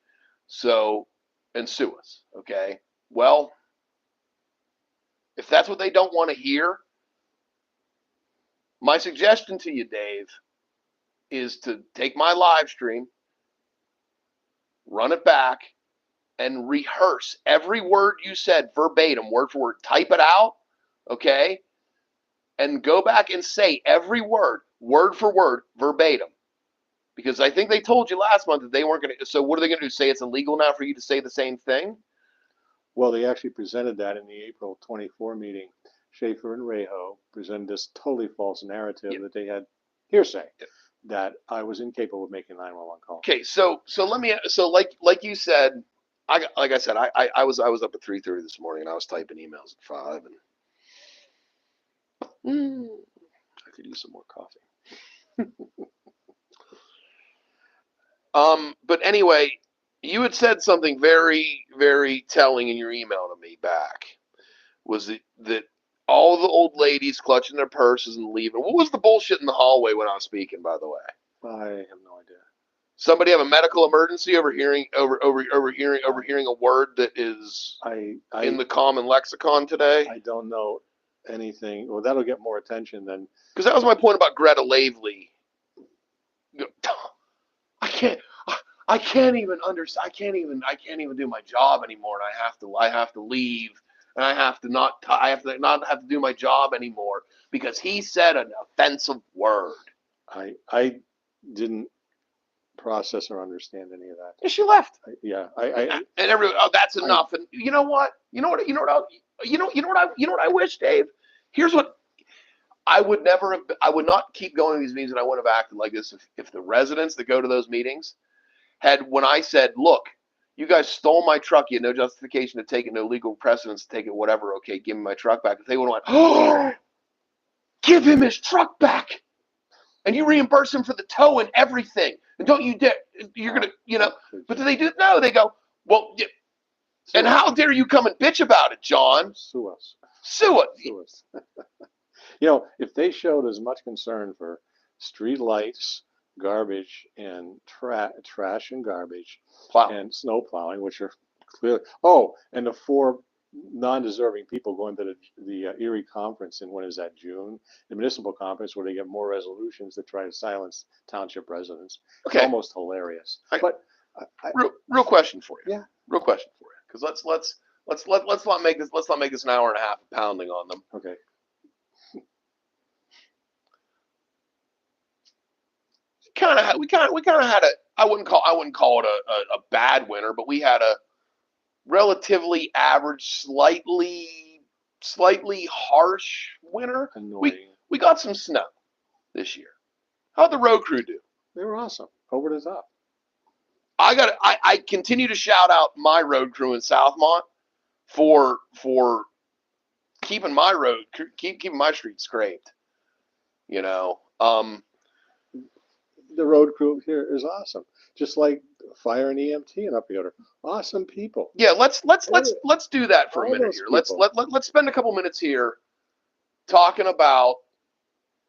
So, and sue us, okay? Well, if that's what they don't want to hear, my suggestion to you, Dave, is to take my live stream, run it back, and rehearse every word you said verbatim, word for word. Type it out, okay? And go back and say every word for word, verbatim. Because I think they told you last month that they weren't going to. So what are they going to do? Say it's illegal now for you to say the same thing? Well, they actually presented that in the April 24 meeting. Schaefer and Reho presented this totally false narrative that they had hearsay, that I was incapable of making a 911 call. Okay, so like you said, like I said, I was up at 3:30 this morning and I was typing emails at 5 and I could use some more coffee. But anyway, you had said something very, very telling in your email to me back. Was that all the old ladies clutching their purses and leaving? What was the bullshit in the hallway when I was speaking, by the way? I have no idea. Somebody have a medical emergency overhearing a word that is in the common lexicon today? I don't know anything. Well, that'll get more attention than. Because that was my point about Greta Lavely. I can't even understand. I can't even do my job anymore, and I have to leave, and I have to not have to do my job anymore because he said an offensive word. I didn't process or understand any of that. And she left. And everyone, that's enough. And you know what I wish, Dave. Here's what I would not keep going to these meetings, and I wouldn't have acted like this if the residents that go to those meetings had, when I said, look, you guys stole my truck, you had no justification to take it, no legal precedence to take it, whatever, okay, give me my truck back. If they would have went, oh, give him his truck back, and you reimburse him for the tow and everything, and don't you dare, you're going to, but do they do? No, they go, well, and how dare you come and bitch about it, John? Sue us. If they showed as much concern for street lights, garbage, and trash and garbage, and snow plowing, which are clearly, and the 4 non-deserving people going to the Erie conference in, when is that, June, the municipal conference, where they get more resolutions to try to silence township residents. Okay. It's almost hilarious. Real question for you. Yeah. Real question for you, because let's not make this an hour and a half of pounding on them. Okay. We kind of had I wouldn't call it a bad winter, but we had a relatively average, slightly harsh winter. Annoying. We got some snow this year. How'd the road crew do? They were awesome. Over the top. I continue to shout out my road crew in Southmont for keeping keeping my street scraped. The road crew here is awesome. Just like fire and EMT in Upper Yoder. Awesome people. Yeah, let's do that for a minute here. Let's spend a couple minutes here talking about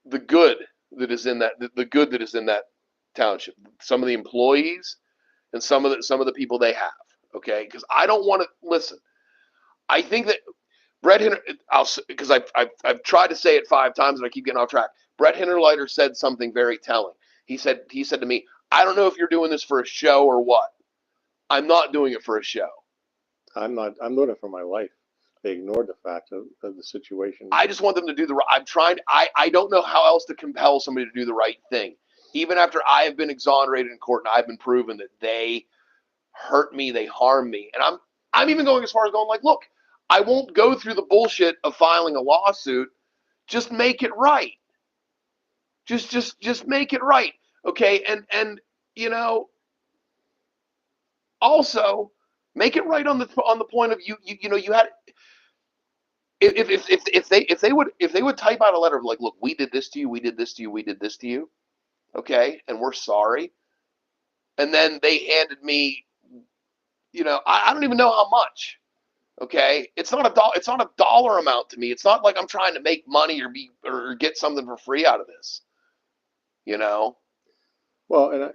the good that is in that township. Some of the employees and some of the people they have. Okay, because I don't want to listen. I think that Brett Hinner, because I've tried to say it 5 times and I keep getting off track. Brett Hinnerleiter said something very telling. He said to me, I don't know if you're doing this for a show or what. I'm not doing it for a show. I'm doing it for my life. They ignored the fact of the situation. I just want them to do the right. I don't know how else to compel somebody to do the right thing. Even after I have been exonerated in court and I've been proven that they hurt me, they harm me. And I'm even going as far as going like, look, I won't go through the bullshit of filing a lawsuit. Just make it right. Just make it right. Okay, and also make it right on the point of you had, if they would type out a letter of like, look, we did this to you, we did this to you, we did this to you, okay, and we're sorry, and then they handed me, I don't even know how much. Okay, it's not a dollar amount to me. It's not like I'm trying to make money or get something for free out of this. Well, and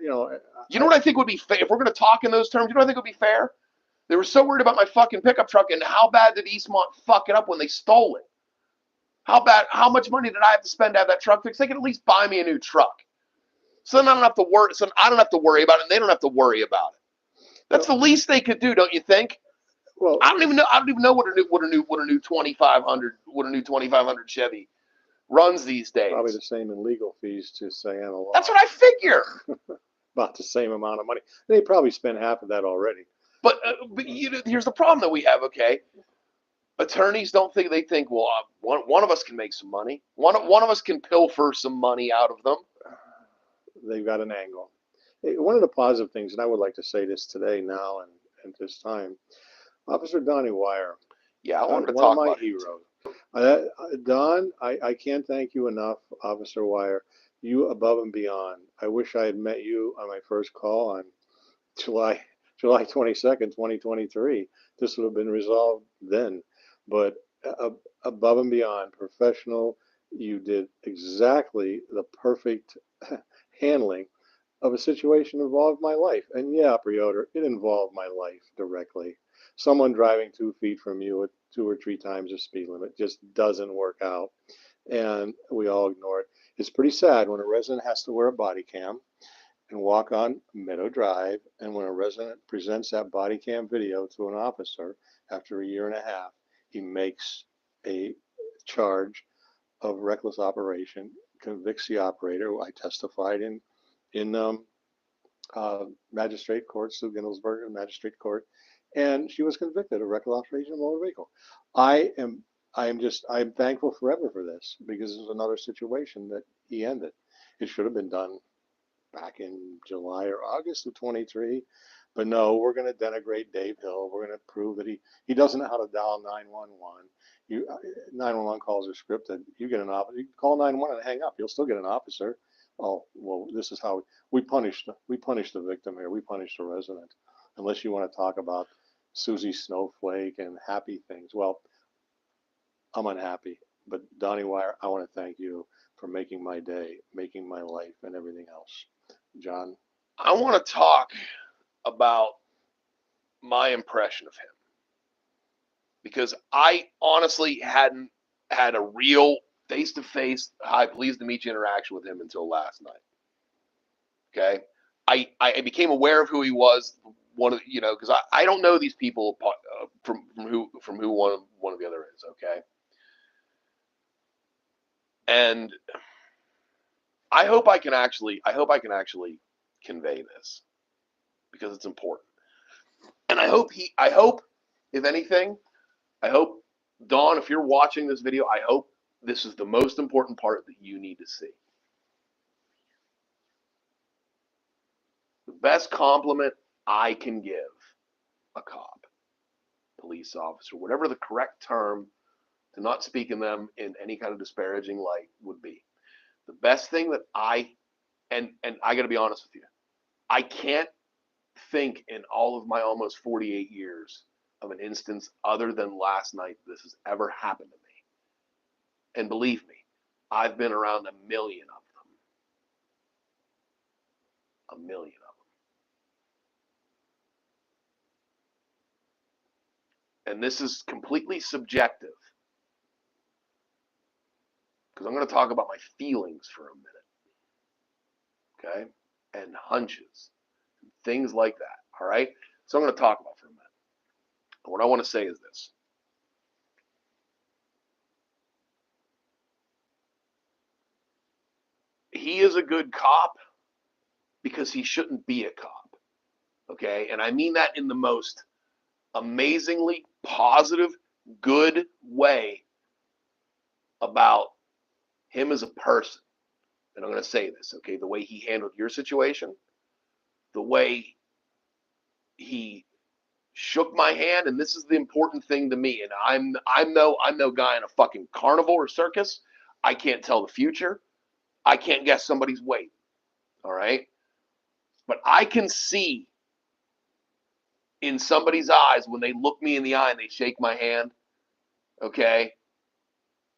what I think would be fair if we're going to talk in those terms. You know what I think would be fair? They were so worried about my fucking pickup truck and how bad did Eastmont fuck it up when they stole it? How much money did I have to spend to have that truck fixed? They could at least buy me a new truck. So then I don't have to worry. So I don't have to worry about it, and they don't have to worry about it. That's Well, the least they could do, don't you think? well, I don't even know what a new 2500 Chevy runs these probably days. the same in legal fees to Sienna That's Law. what I figure. About the same amount of money. They probably spent half of that already. But here's the problem that we have. Okay, attorneys don't think they think. Well, one of us can make some money. One of us can pilfer some money out of them. They've got an angle. Hey, one of the positive things, and I would like to say this today, now, and this time, Officer Donnie Wire, Yeah, I wanted to one of talk my about it. heroes. Don, I can't thank you enough, Officer Wire. You above and beyond. I wish I had met you on my first call on July 22nd, 2023. This would have been resolved then. But above and beyond, professional, you did exactly the perfect handling of a situation that involved my life. And yeah, Upper Yoder, it involved my life directly. Someone driving 2 feet from you at 2 or 3 times the speed limit just doesn't work out. And we all ignore it. It's pretty sad when a resident has to wear a body cam and walk on Meadow Drive, and when a resident presents that body cam video to an officer after a year and a half, he makes a charge of reckless operation, convicts the operator. I testified in magistrate court, Sue Gindelsberger, magistrate court, and she was convicted of reckless operation of a motor vehicle. I'm thankful forever for this, because it was another situation that he ended. It should have been done back in July or August of 23. But no, we're going to denigrate Dave Hill. We're going to prove that he doesn't know how to dial 911. 911 calls are scripted. You get an officer, you call 911 and hang up. You'll still get an officer. Oh, well, this is how we punish the victim here. We punish the resident. Unless you want to talk about Susie Snowflake and happy things. Well, I'm unhappy. But Donnie Wire, I want to thank you for making my day, making my life, and everything else. John? I want to talk about my impression of him, because I honestly hadn't had a real face-to-face, hi, pleased to meet you interaction with him until last night. Okay, I became aware of who he was. Because I don't know these people from who one of the other is. Okay, and I hope I can actually convey this, because it's important. And I hope if anything, I hope, Dawn, if you're watching this video, I hope this is the most important part that you need to see. The best compliment I can give a cop, police officer, whatever the correct term, to not speak in them in any kind of disparaging light, would be. The best thing that and I got to be honest with you, I can't think in all of my almost 48 years of an instance other than last night this has ever happened to me. And believe me, I've been around a million of them. A million of them. And this is completely subjective, because I'm going to talk about my feelings for a minute. Okay? And hunches. Things like that. All right? So I'm going to talk about for a minute. And what I want to say is this. He is a good cop because he shouldn't be a cop. Okay? And I mean that in the most amazingly positive, good way about him as a person. And I'm going to say this, okay? The way he handled your situation, the way he shook my hand, and this is the important thing to me. And I'm no guy in a fucking carnival or circus. I can't tell the future. I can't guess somebody's weight. All right? But I can see in somebody's eyes when they look me in the eye and they shake my hand, okay,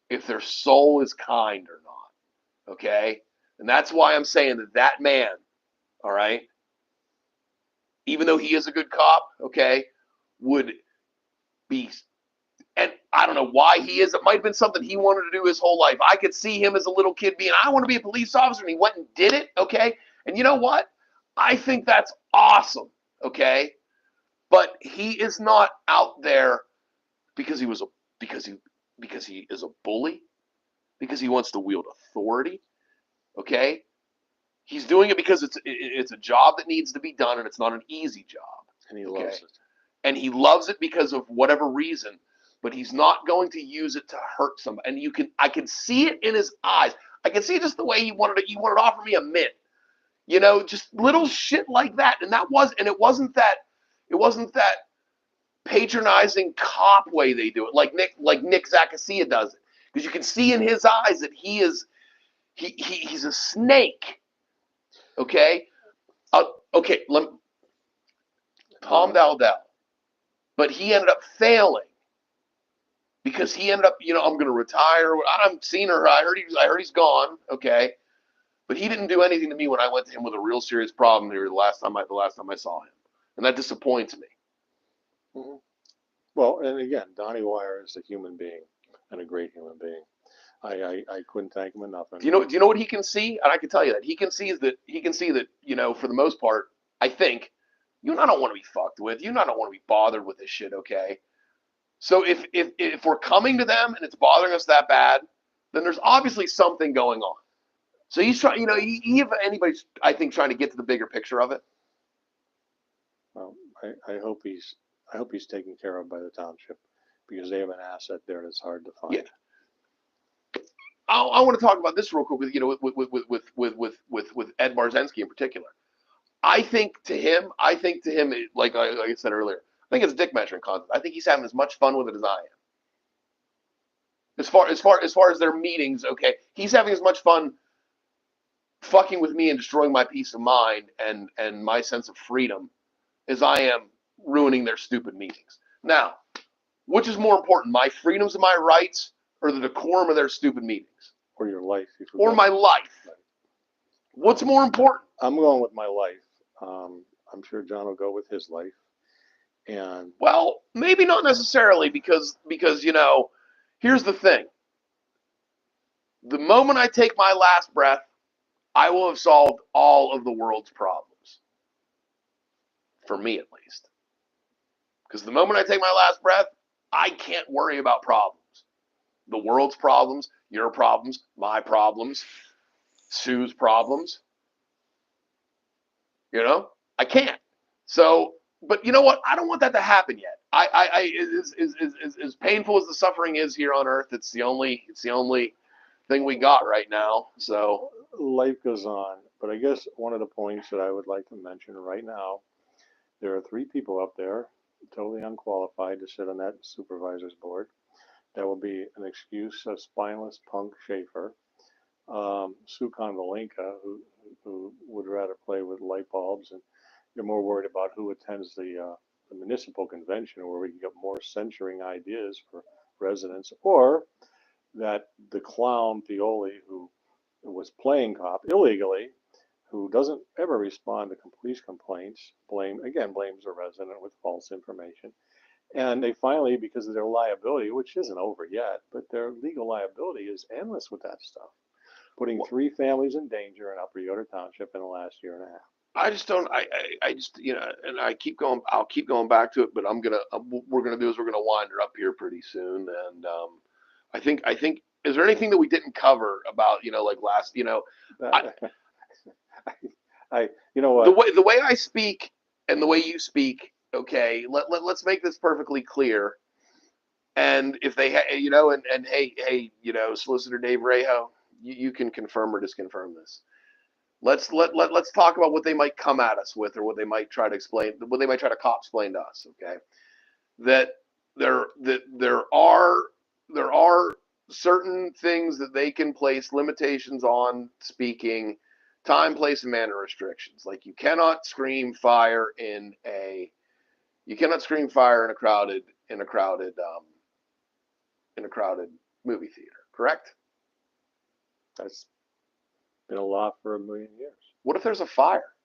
if their soul is kind or not. Okay? And that's why I'm saying that man, all right, even though he is a good cop, okay, would be, and I don't know why he is. It might have been something he wanted to do his whole life. I could see him as a little kid being, I want to be a police officer, and he went and did it, okay? And you know what? I think that's awesome. Okay, but he is not out there because he was a because he is a bully, because he wants to wield authority. Okay, he's doing it because it's a job that needs to be done, and it's not an easy job. And he loves it. And he loves it because of whatever reason, but he's not going to use it to hurt somebody. And I can see it in his eyes. I can see just the way he wanted to offer me a mint. Just little shit like that. And it wasn't that patronizing cop way they do it, like Nick Zaccasia does it. Because you can see in his eyes that he's a snake. Okay? Okay, Tom Dowdell. But he ended up failing because he ended up, I'm going to retire. I haven't seen her. I heard he's gone. Okay. But he didn't do anything to me when I went to him with a real serious problem here the last time I saw him. And that disappoints me. Mm-hmm. Well, and again, Donnie Wire is a human being and a great human being. I couldn't thank him enough. Do you know what he can see? And I can tell you that he can see that, for the most part, I think, you and I don't want to be fucked with. You and I don't want to be bothered with this shit, okay? So if we're coming to them and it's bothering us that bad, then there's obviously something going on. So he's trying, if anybody's, I think, trying to get to the bigger picture of it. Well, I hope he's taken care of by the township, because they have an asset there that's hard to find. Yeah. I want to talk about this real quick with Ed Marzensky in particular. I think to him, like I said earlier, I think it's dick measuring contest. I think he's having as much fun with it as I am. As far as their meetings, okay, he's having as much fun fucking with me and destroying my peace of mind and my sense of freedom as I am ruining their stupid meetings. Now, which is more important, my freedoms and my rights, or the decorum of their stupid meetings? Or your life. Or my life. What's more important? I'm going with my life. I'm sure John will go with his life. And well, maybe not necessarily, because here's the thing. The moment I take my last breath, I will have solved all of the world's problems. For me, at least. Because the moment I take my last breath, I can't worry about problems. The world's problems, your problems, my problems, Sue's problems. I can't. So, but you know what? I don't want that to happen yet. As painful as the suffering is here on Earth, it's the only thing we got right now. So life goes on. But I guess one of the points that I would like to mention right now, there are 3 people up there, totally unqualified to sit on that supervisor's board. That will be an excuse, a spineless punk Schaefer, Sue Convalinka, who would rather play with light bulbs, and you're more worried about who attends the municipal convention, where we can get more censoring ideas for residents, or that the clown Pioli, who was playing cop illegally, who doesn't ever respond to police complaints, blames a resident with false information. And they finally, because of their liability, which isn't over yet, but their legal liability is endless with that stuff, putting 3 families in danger in Upper Yoder Township in the last year and a half. I just don't. I just and I keep going. I'll keep going back to it, but what we're gonna do is we're gonna wind her up here pretty soon. And I think. Is there anything that we didn't cover about like last? You know what? The way I speak and the way you speak. Okay, let's make this perfectly clear. And if they, and hey, Solicitor Dave Rejo, you can confirm or disconfirm this. Let's talk about what they might come at us with, or what they might try to explain, what they might try to cop-splain to us. Okay, that there are certain things that they can place limitations on speaking, time, place, and manner restrictions. Like you cannot scream fire in a crowded movie theater. Correct? That's been a law for a million years. What if there's a fire?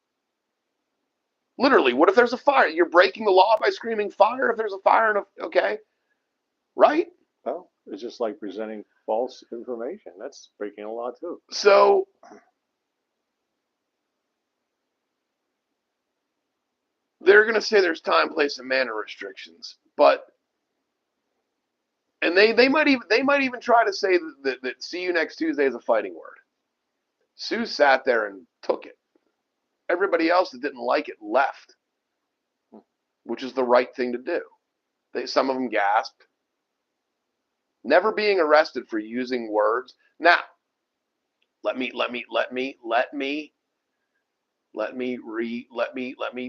Literally, what if there's a fire? You're breaking the law by screaming fire if there's a fire okay? Right? Well, it's just like presenting false information. That's breaking a law too. So they're going to say there's time, place, and manner restrictions, but and they might even try to say that see you next Tuesday is a fighting word. Sue sat there and took it. Everybody else that didn't like it left, which is the right thing to do. Some of them gasped. Never being arrested for using words. Now, let me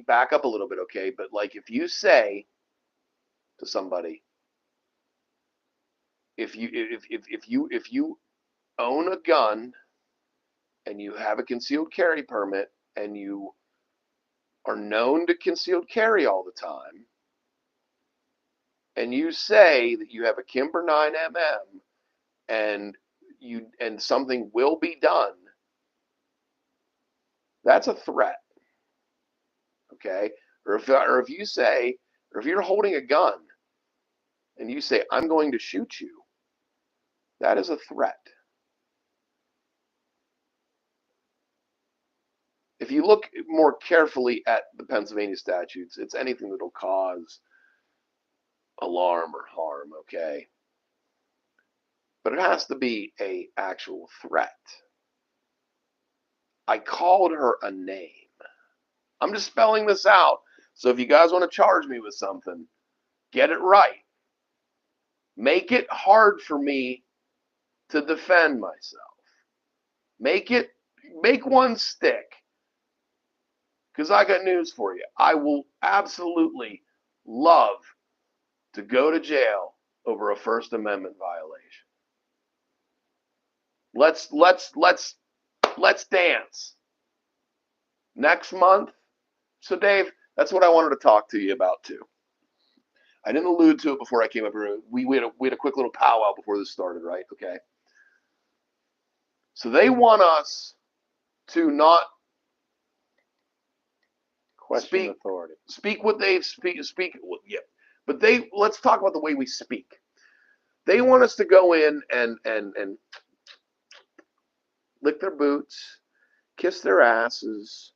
back up a little bit, okay? But like if you say to somebody, if you own a gun and you have a concealed carry permit and you are known to concealed carry all the time, and you say that you have a Kimber 9mm and something will be done, that's a threat. Okay? Or if you say, or if you're holding a gun and you say, I'm going to shoot you, that is a threat. If you look more carefully at the Pennsylvania statutes, it's anything that'll cause alarm or harm, okay? But it has to be an actual threat. I called her a name. I'm just spelling this out. So if you guys want to charge me with something, get it right. Make it hard for me to defend myself. Make one stick. Because I got news for you. I will absolutely love to go to jail over a First Amendment violation. Let's dance. Next month. So Dave, that's what I wanted to talk to you about too. I didn't allude to it before I came up here. We had a quick little powwow before this started, right? Okay. So they want us to not Question authority. Speak what they speak. Yeah. But let's talk about the way we speak. They want us to go in and lick their boots, kiss their asses,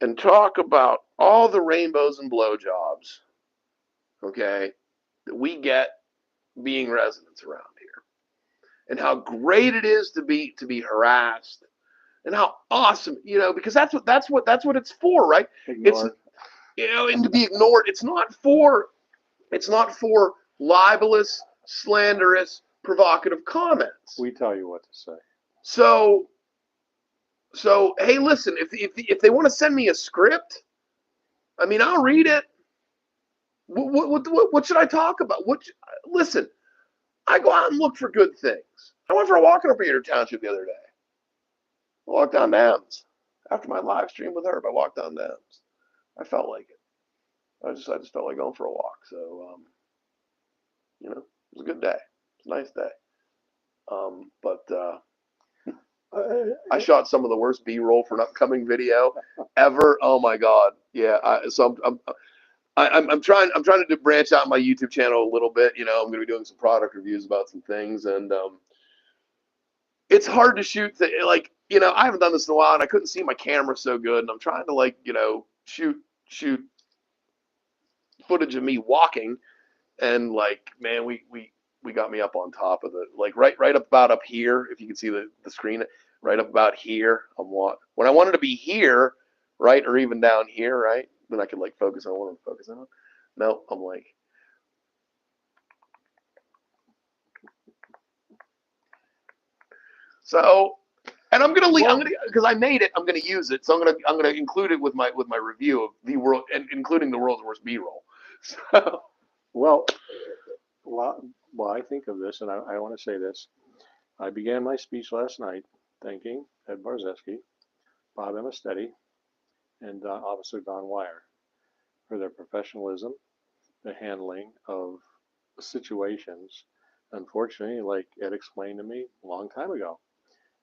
and talk about all the rainbows and blowjobs, okay, that we get being residents around here, and how great it is to be harassed, and how awesome, because that's what it's for, right? Ignored. It's and to be ignored. It's not for libelous, slanderous, provocative comments. We tell you what to say. So hey, listen, if they want to send me a script, I mean, I'll read it. What should I talk about? Listen, I go out and look for good things. I went for a walk in Upper Yoder Township the other day. I walked down Dams. After my live stream with Herb, I walked down Dams. I felt like it. I just felt like going for a walk. So, it was a good day. It was a nice day. But I shot some of the worst B-roll for an upcoming video ever. Oh my God. Yeah. I'm trying to branch out my YouTube channel a little bit. I'm going to be doing some product reviews about some things, and it's hard to shoot. I haven't done this in a while, and I couldn't see my camera so good, and I'm trying to shoot footage of me walking, and man, we got me up on top of it, right about up here. If you can see the screen, right up about here. When I wanted to be here, right, or even down here, right, then I could focus on what I'm focusing on. No, I'm so, and I'm gonna because I made it. I'm gonna use it, so I'm gonna include it with my review of the world, and including the world's worst B-roll. So. Well, I think of this, and I want to say this. I began my speech last night thanking Ed Barzeski, Bob Emistetti, and Officer Don Wire for their professionalism, the handling of situations. Unfortunately, like Ed explained to me a long time ago,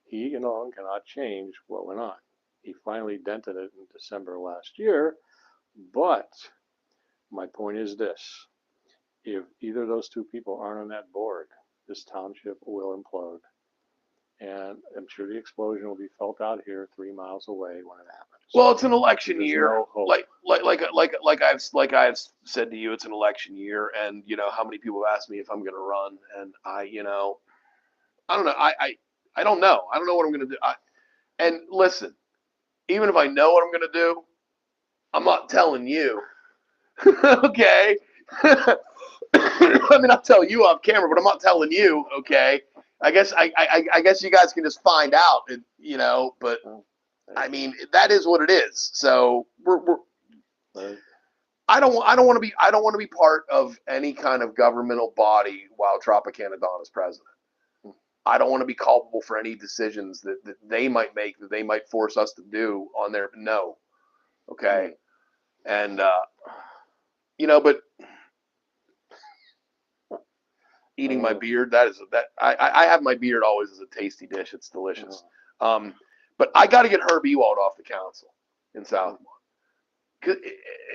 he alone cannot change what went on. He finally dented it in December last year, but my point is this. If either of those two people aren't on that board, this township will implode. And I'm sure the explosion will be felt out here 3 miles away when it happens. Well, it's an election There's year. no hope. Like I've said to you, it's an election year, and how many people have asked me if I'm going to run, and I don't know. I don't know. I don't know what I'm going to do. And listen, even if I know what I'm going to do, I'm not telling you. Okay. I mean, I'll tell you off camera, but I'm not telling you. Okay. I guess you guys can just find out, But I mean, that is what it is. So I don't want to be part of any kind of governmental body while Tropicana Don is president. I don't want to be culpable for any decisions that they might make, that they might force us to do on their no. Okay. And but eating my beard, I have my beard always as a tasty dish. It's delicious. But I got to get Herb Ewald off the council in Southmont. Cause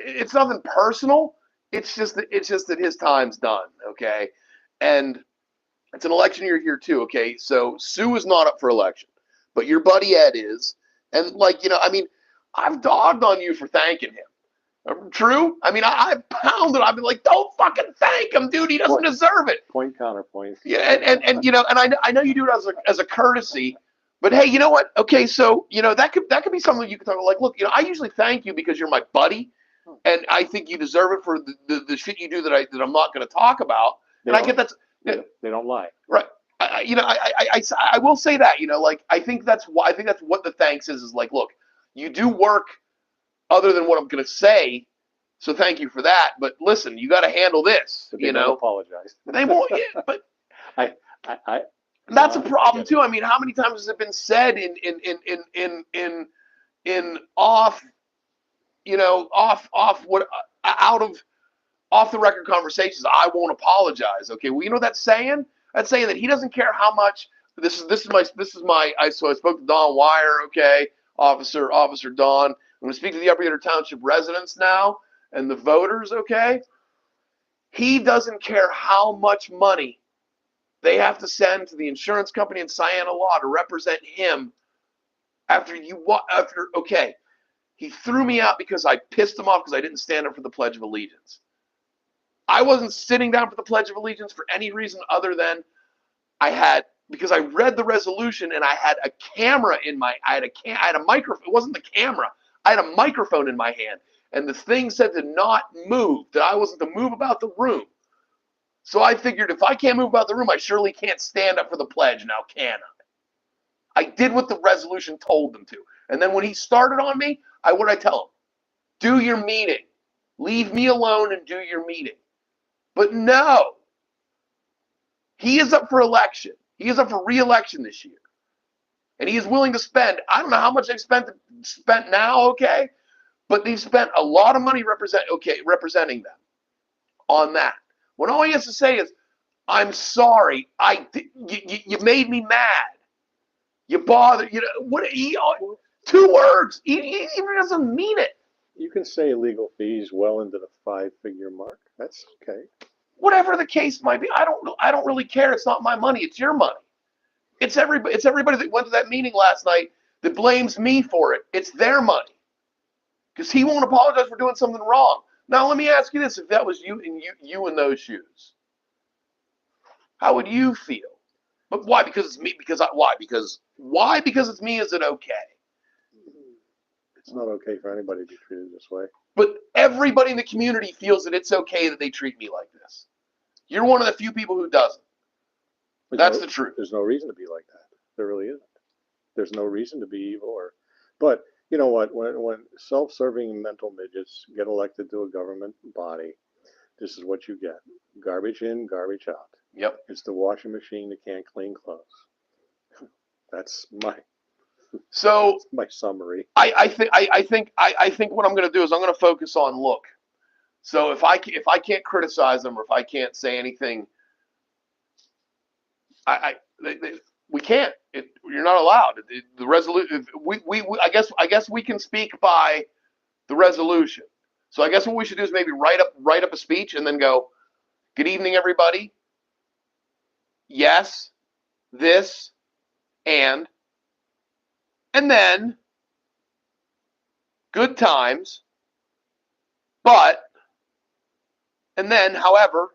it's nothing personal. It's just that his time's done. Okay. And it's an election year here too. Okay. So Sue is not up for election, but your buddy Ed is. And I mean, I've dogged on you for thanking him. True. I mean, I've pounded. I've been like, don't fucking thank him, dude. He doesn't deserve it. Point counterpoint. Yeah, and I know you do it as a courtesy, but hey, you know what? Okay, so that could be something you could talk about. Like, look, I usually thank you because you're my buddy, and I think you deserve it for the shit you do that I'm not going to talk about. And I get that. They don't lie. Right. I will say that. I think that's what the thanks is like. Look, you do work other than what I'm going to say, so thank you for that. But listen, you got to handle this. But they won't apologize. They won't. Yeah, but I that's a problem too. I mean, how many times has it been said in off the record conversations? I won't apologize. Okay, well, that's saying that he doesn't care how much. This is my. So I spoke to Don Wire. Okay, Officer Don. I'm going to speak to the Upper Yoder Township residents now and the voters. Okay, he doesn't care how much money they have to send to the insurance company in Siena Law to represent him okay, he threw me out because I pissed him off because I didn't stand up for the Pledge of Allegiance. I wasn't sitting down for the Pledge of Allegiance for any reason other than because I read the resolution and I had a camera I had a microphone. It wasn't the camera. I had a microphone in my hand, and the thing said to not move, that I wasn't to move about the room. So I figured if I can't move about the room, I surely can't stand up for the pledge now, can I? I did what the resolution told them to. And then when he started on me, what did I tell him? Do your meeting. Leave me alone and do your meeting. But no. He is up for election. He is up for re-election this year. And he is willing to spend, I don't know how much they've spent now, okay? But they've spent a lot of money representing them on that. When all he has to say is, I'm sorry, you made me mad. You bothered, two words. He even doesn't mean it. You can say legal fees well into the 5-figure mark. That's okay. Whatever the case might be, I don't really care. It's not my money. It's your money. It's everybody that went to that meeting last night that blames me for it. It's their money. Because he won't apologize for doing something wrong. Now let me ask you this: if that was you in those shoes, how would you feel? But why? Because it's me. Why? Because it's me. Is it okay? It's not okay for anybody to be treated this way. But everybody in the community feels that it's okay that they treat me like this. You're one of the few people who doesn't. That's the truth. There's no reason to be like that. There really isn't. There's no reason to be evil but you know what? When self-serving mental midgets get elected to a government body, this is what you get: garbage in, garbage out. Yep. It's the washing machine that can't clean clothes. That's my summary. I think what I'm going to do is I'm going to focus on look. So if I can't criticize them or if I can't say anything, we can't. You're not allowed. The resolution. I guess we can speak by the resolution. So I guess what we should do is maybe write up a speech and then go, "Good evening, everybody. Yes, this, and then good times, but, and then, however,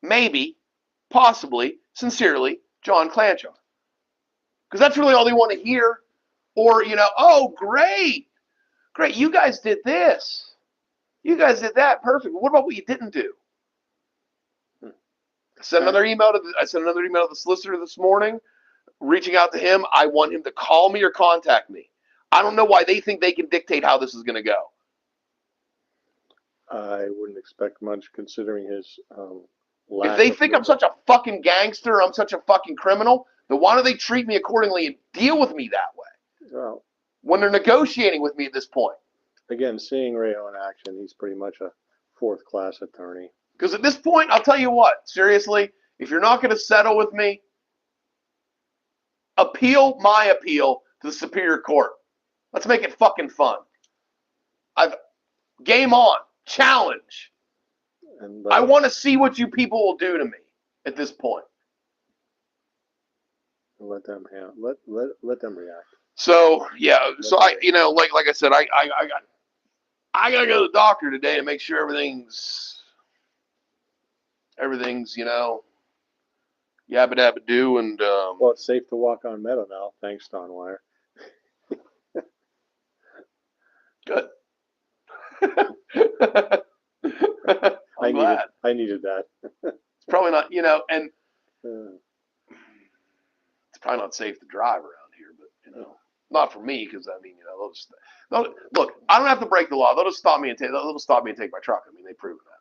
maybe, possibly, sincerely, John Klanch. Because that's really all they want to hear. Or, oh, great, you guys did this. You guys did that, perfect. What about what you didn't do? I sent another email to the solicitor this morning, reaching out to him. I want him to call me or contact me. I don't know why they think they can dictate how this is going to go. I wouldn't expect much considering his If they think I'm such a fucking gangster, I'm such a fucking criminal, then why don't they treat me accordingly and deal with me that way? Well, when they're negotiating with me at this point. Again, seeing Rayo in action, he's pretty much a fourth-class attorney. Because at this point, I'll tell you what, seriously, if you're not going to settle with me, appeal my appeal to the Superior Court. Let's make it fucking fun. Game on. Challenge. And, I want to see what you people will do to me at this point. Let them let them react. So yeah, so I like I said, I gotta go to the doctor today to make sure everything's yabba dabba do and well, it's safe to walk on meadow now, thanks Stonewire. Good. I needed that. It's probably not, and it's probably not safe to drive around here, but not for me because look. I don't have to break the law. They'll just stop me and take my truck. I mean, they've proven that.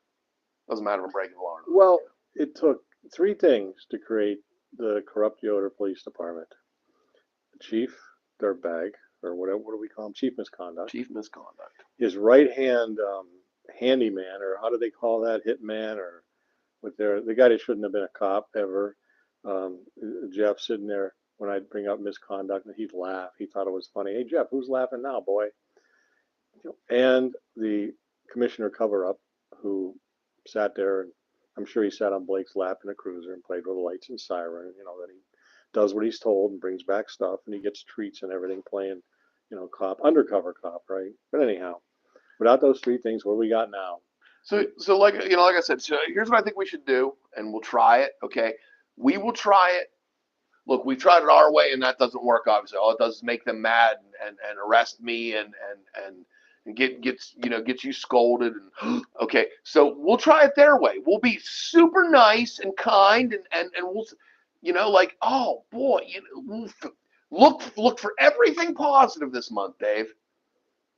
Doesn't matter if I'm breaking the law or not. Well, it took three things to create the corrupt Yoder Police Department: the chief dirtbag, or whatever. What do we call him? Chief misconduct. Chief misconduct. His right hand handyman, or how do they call that? Hitman, or the guy that shouldn't have been a cop ever. Jeff sitting there when I'd bring up misconduct, and he'd laugh. He thought it was funny. Hey, Jeff, who's laughing now, boy? And the commissioner cover-up, who sat there, and I'm sure he sat on Blake's lap in a cruiser and played with the lights and siren. That he does what he's told and brings back stuff, and he gets treats and everything, playing, undercover cop, right? But anyhow, without those three things, what do we got now? So like I said, so here's what I think we should do, and we'll try it. Okay, we will try it. Look, we've tried it our way, and that doesn't work. Obviously, all it does is make them mad and arrest me and get you scolded. And okay, so we'll try it their way. We'll be super nice and kind, and we'll, oh boy, look for everything positive this month, Dave.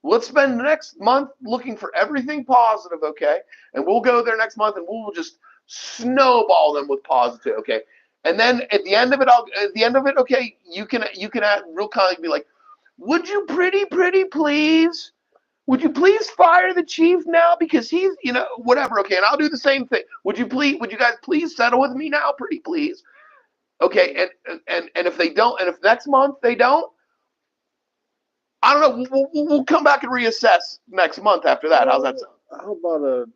Let's spend the next month looking for everything positive, okay? And we'll go there next month, and we'll just snowball them with positive, okay? And then at the end of it, okay, you can add real kindly, be like, would you pretty please? Would you please fire the chief now because he's whatever, okay? And I'll do the same thing. Would you guys please settle with me now, pretty please? Okay, and if they don't, and if next month they don't, I don't know. We'll come back and reassess next month after that. How's that sound? How about a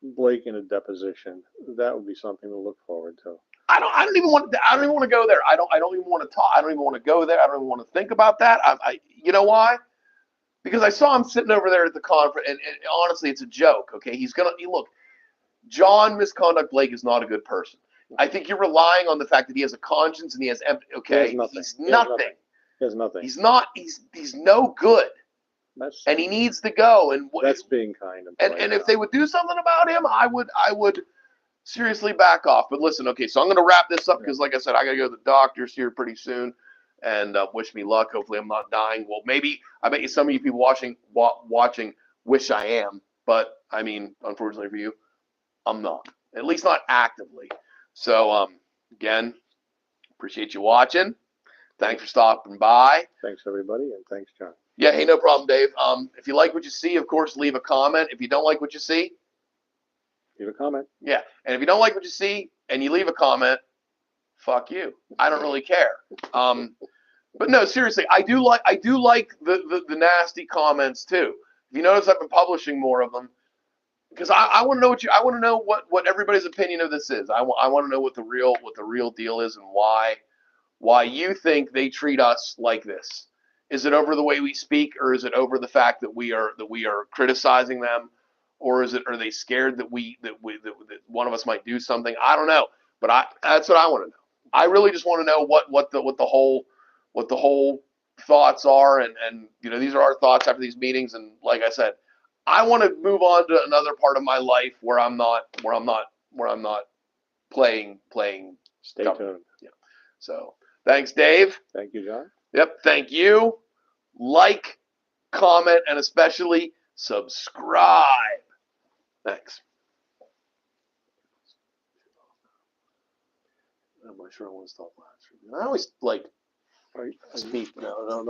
Blake in a deposition? That would be something to look forward to. I don't even want to go there. I don't even want to talk. I don't even want to go there. I don't even want to think about that. You know why? Because I saw him sitting over there at the conference, and honestly, it's a joke. Okay, look. John Misconduct Blake is not a good person. I think you're relying on the fact that he has a conscience and he has empathy. Okay, he's nothing. He has nothing. He's not. He's no good. And he needs to go. And that's being kind. And if they would do something about him, I would seriously back off. But listen, okay, so I'm going to wrap this up because, like I said, I got to go to the doctors here pretty soon. And wish me luck. Hopefully, I'm not dying. Well, maybe I bet you some of you people watching wish I am. But I mean, unfortunately for you, I'm not. At least not actively. So again, appreciate you watching. Thanks for stopping by. Thanks, everybody, and thanks, John. Yeah, hey, no problem, Dave. If you like what you see, of course, leave a comment. If you don't like what you see, leave a comment. Yeah, and if you don't like what you see and you leave a comment, fuck you. I don't really care. But no, seriously, I do like the nasty comments too. If you notice, I've been publishing more of them because I want to know what everybody's opinion of this is. I want to know what the real deal is and why you think they treat us like this. Is it over the way we speak, or is it over the fact that we are criticizing them, or are they scared that that one of us might do something? I don't know, but that's what I want to know. I really just want to know what the whole thoughts are, and these are our thoughts after these meetings. And like I said, I want to move on to another part of my life where I'm not playing. Stay tuned. Yeah. So thanks, Dave. Thank you, John. Yep. Thank you. Like, comment, and especially subscribe. Thanks. I'm not sure I want to stop last. I always like speak. No,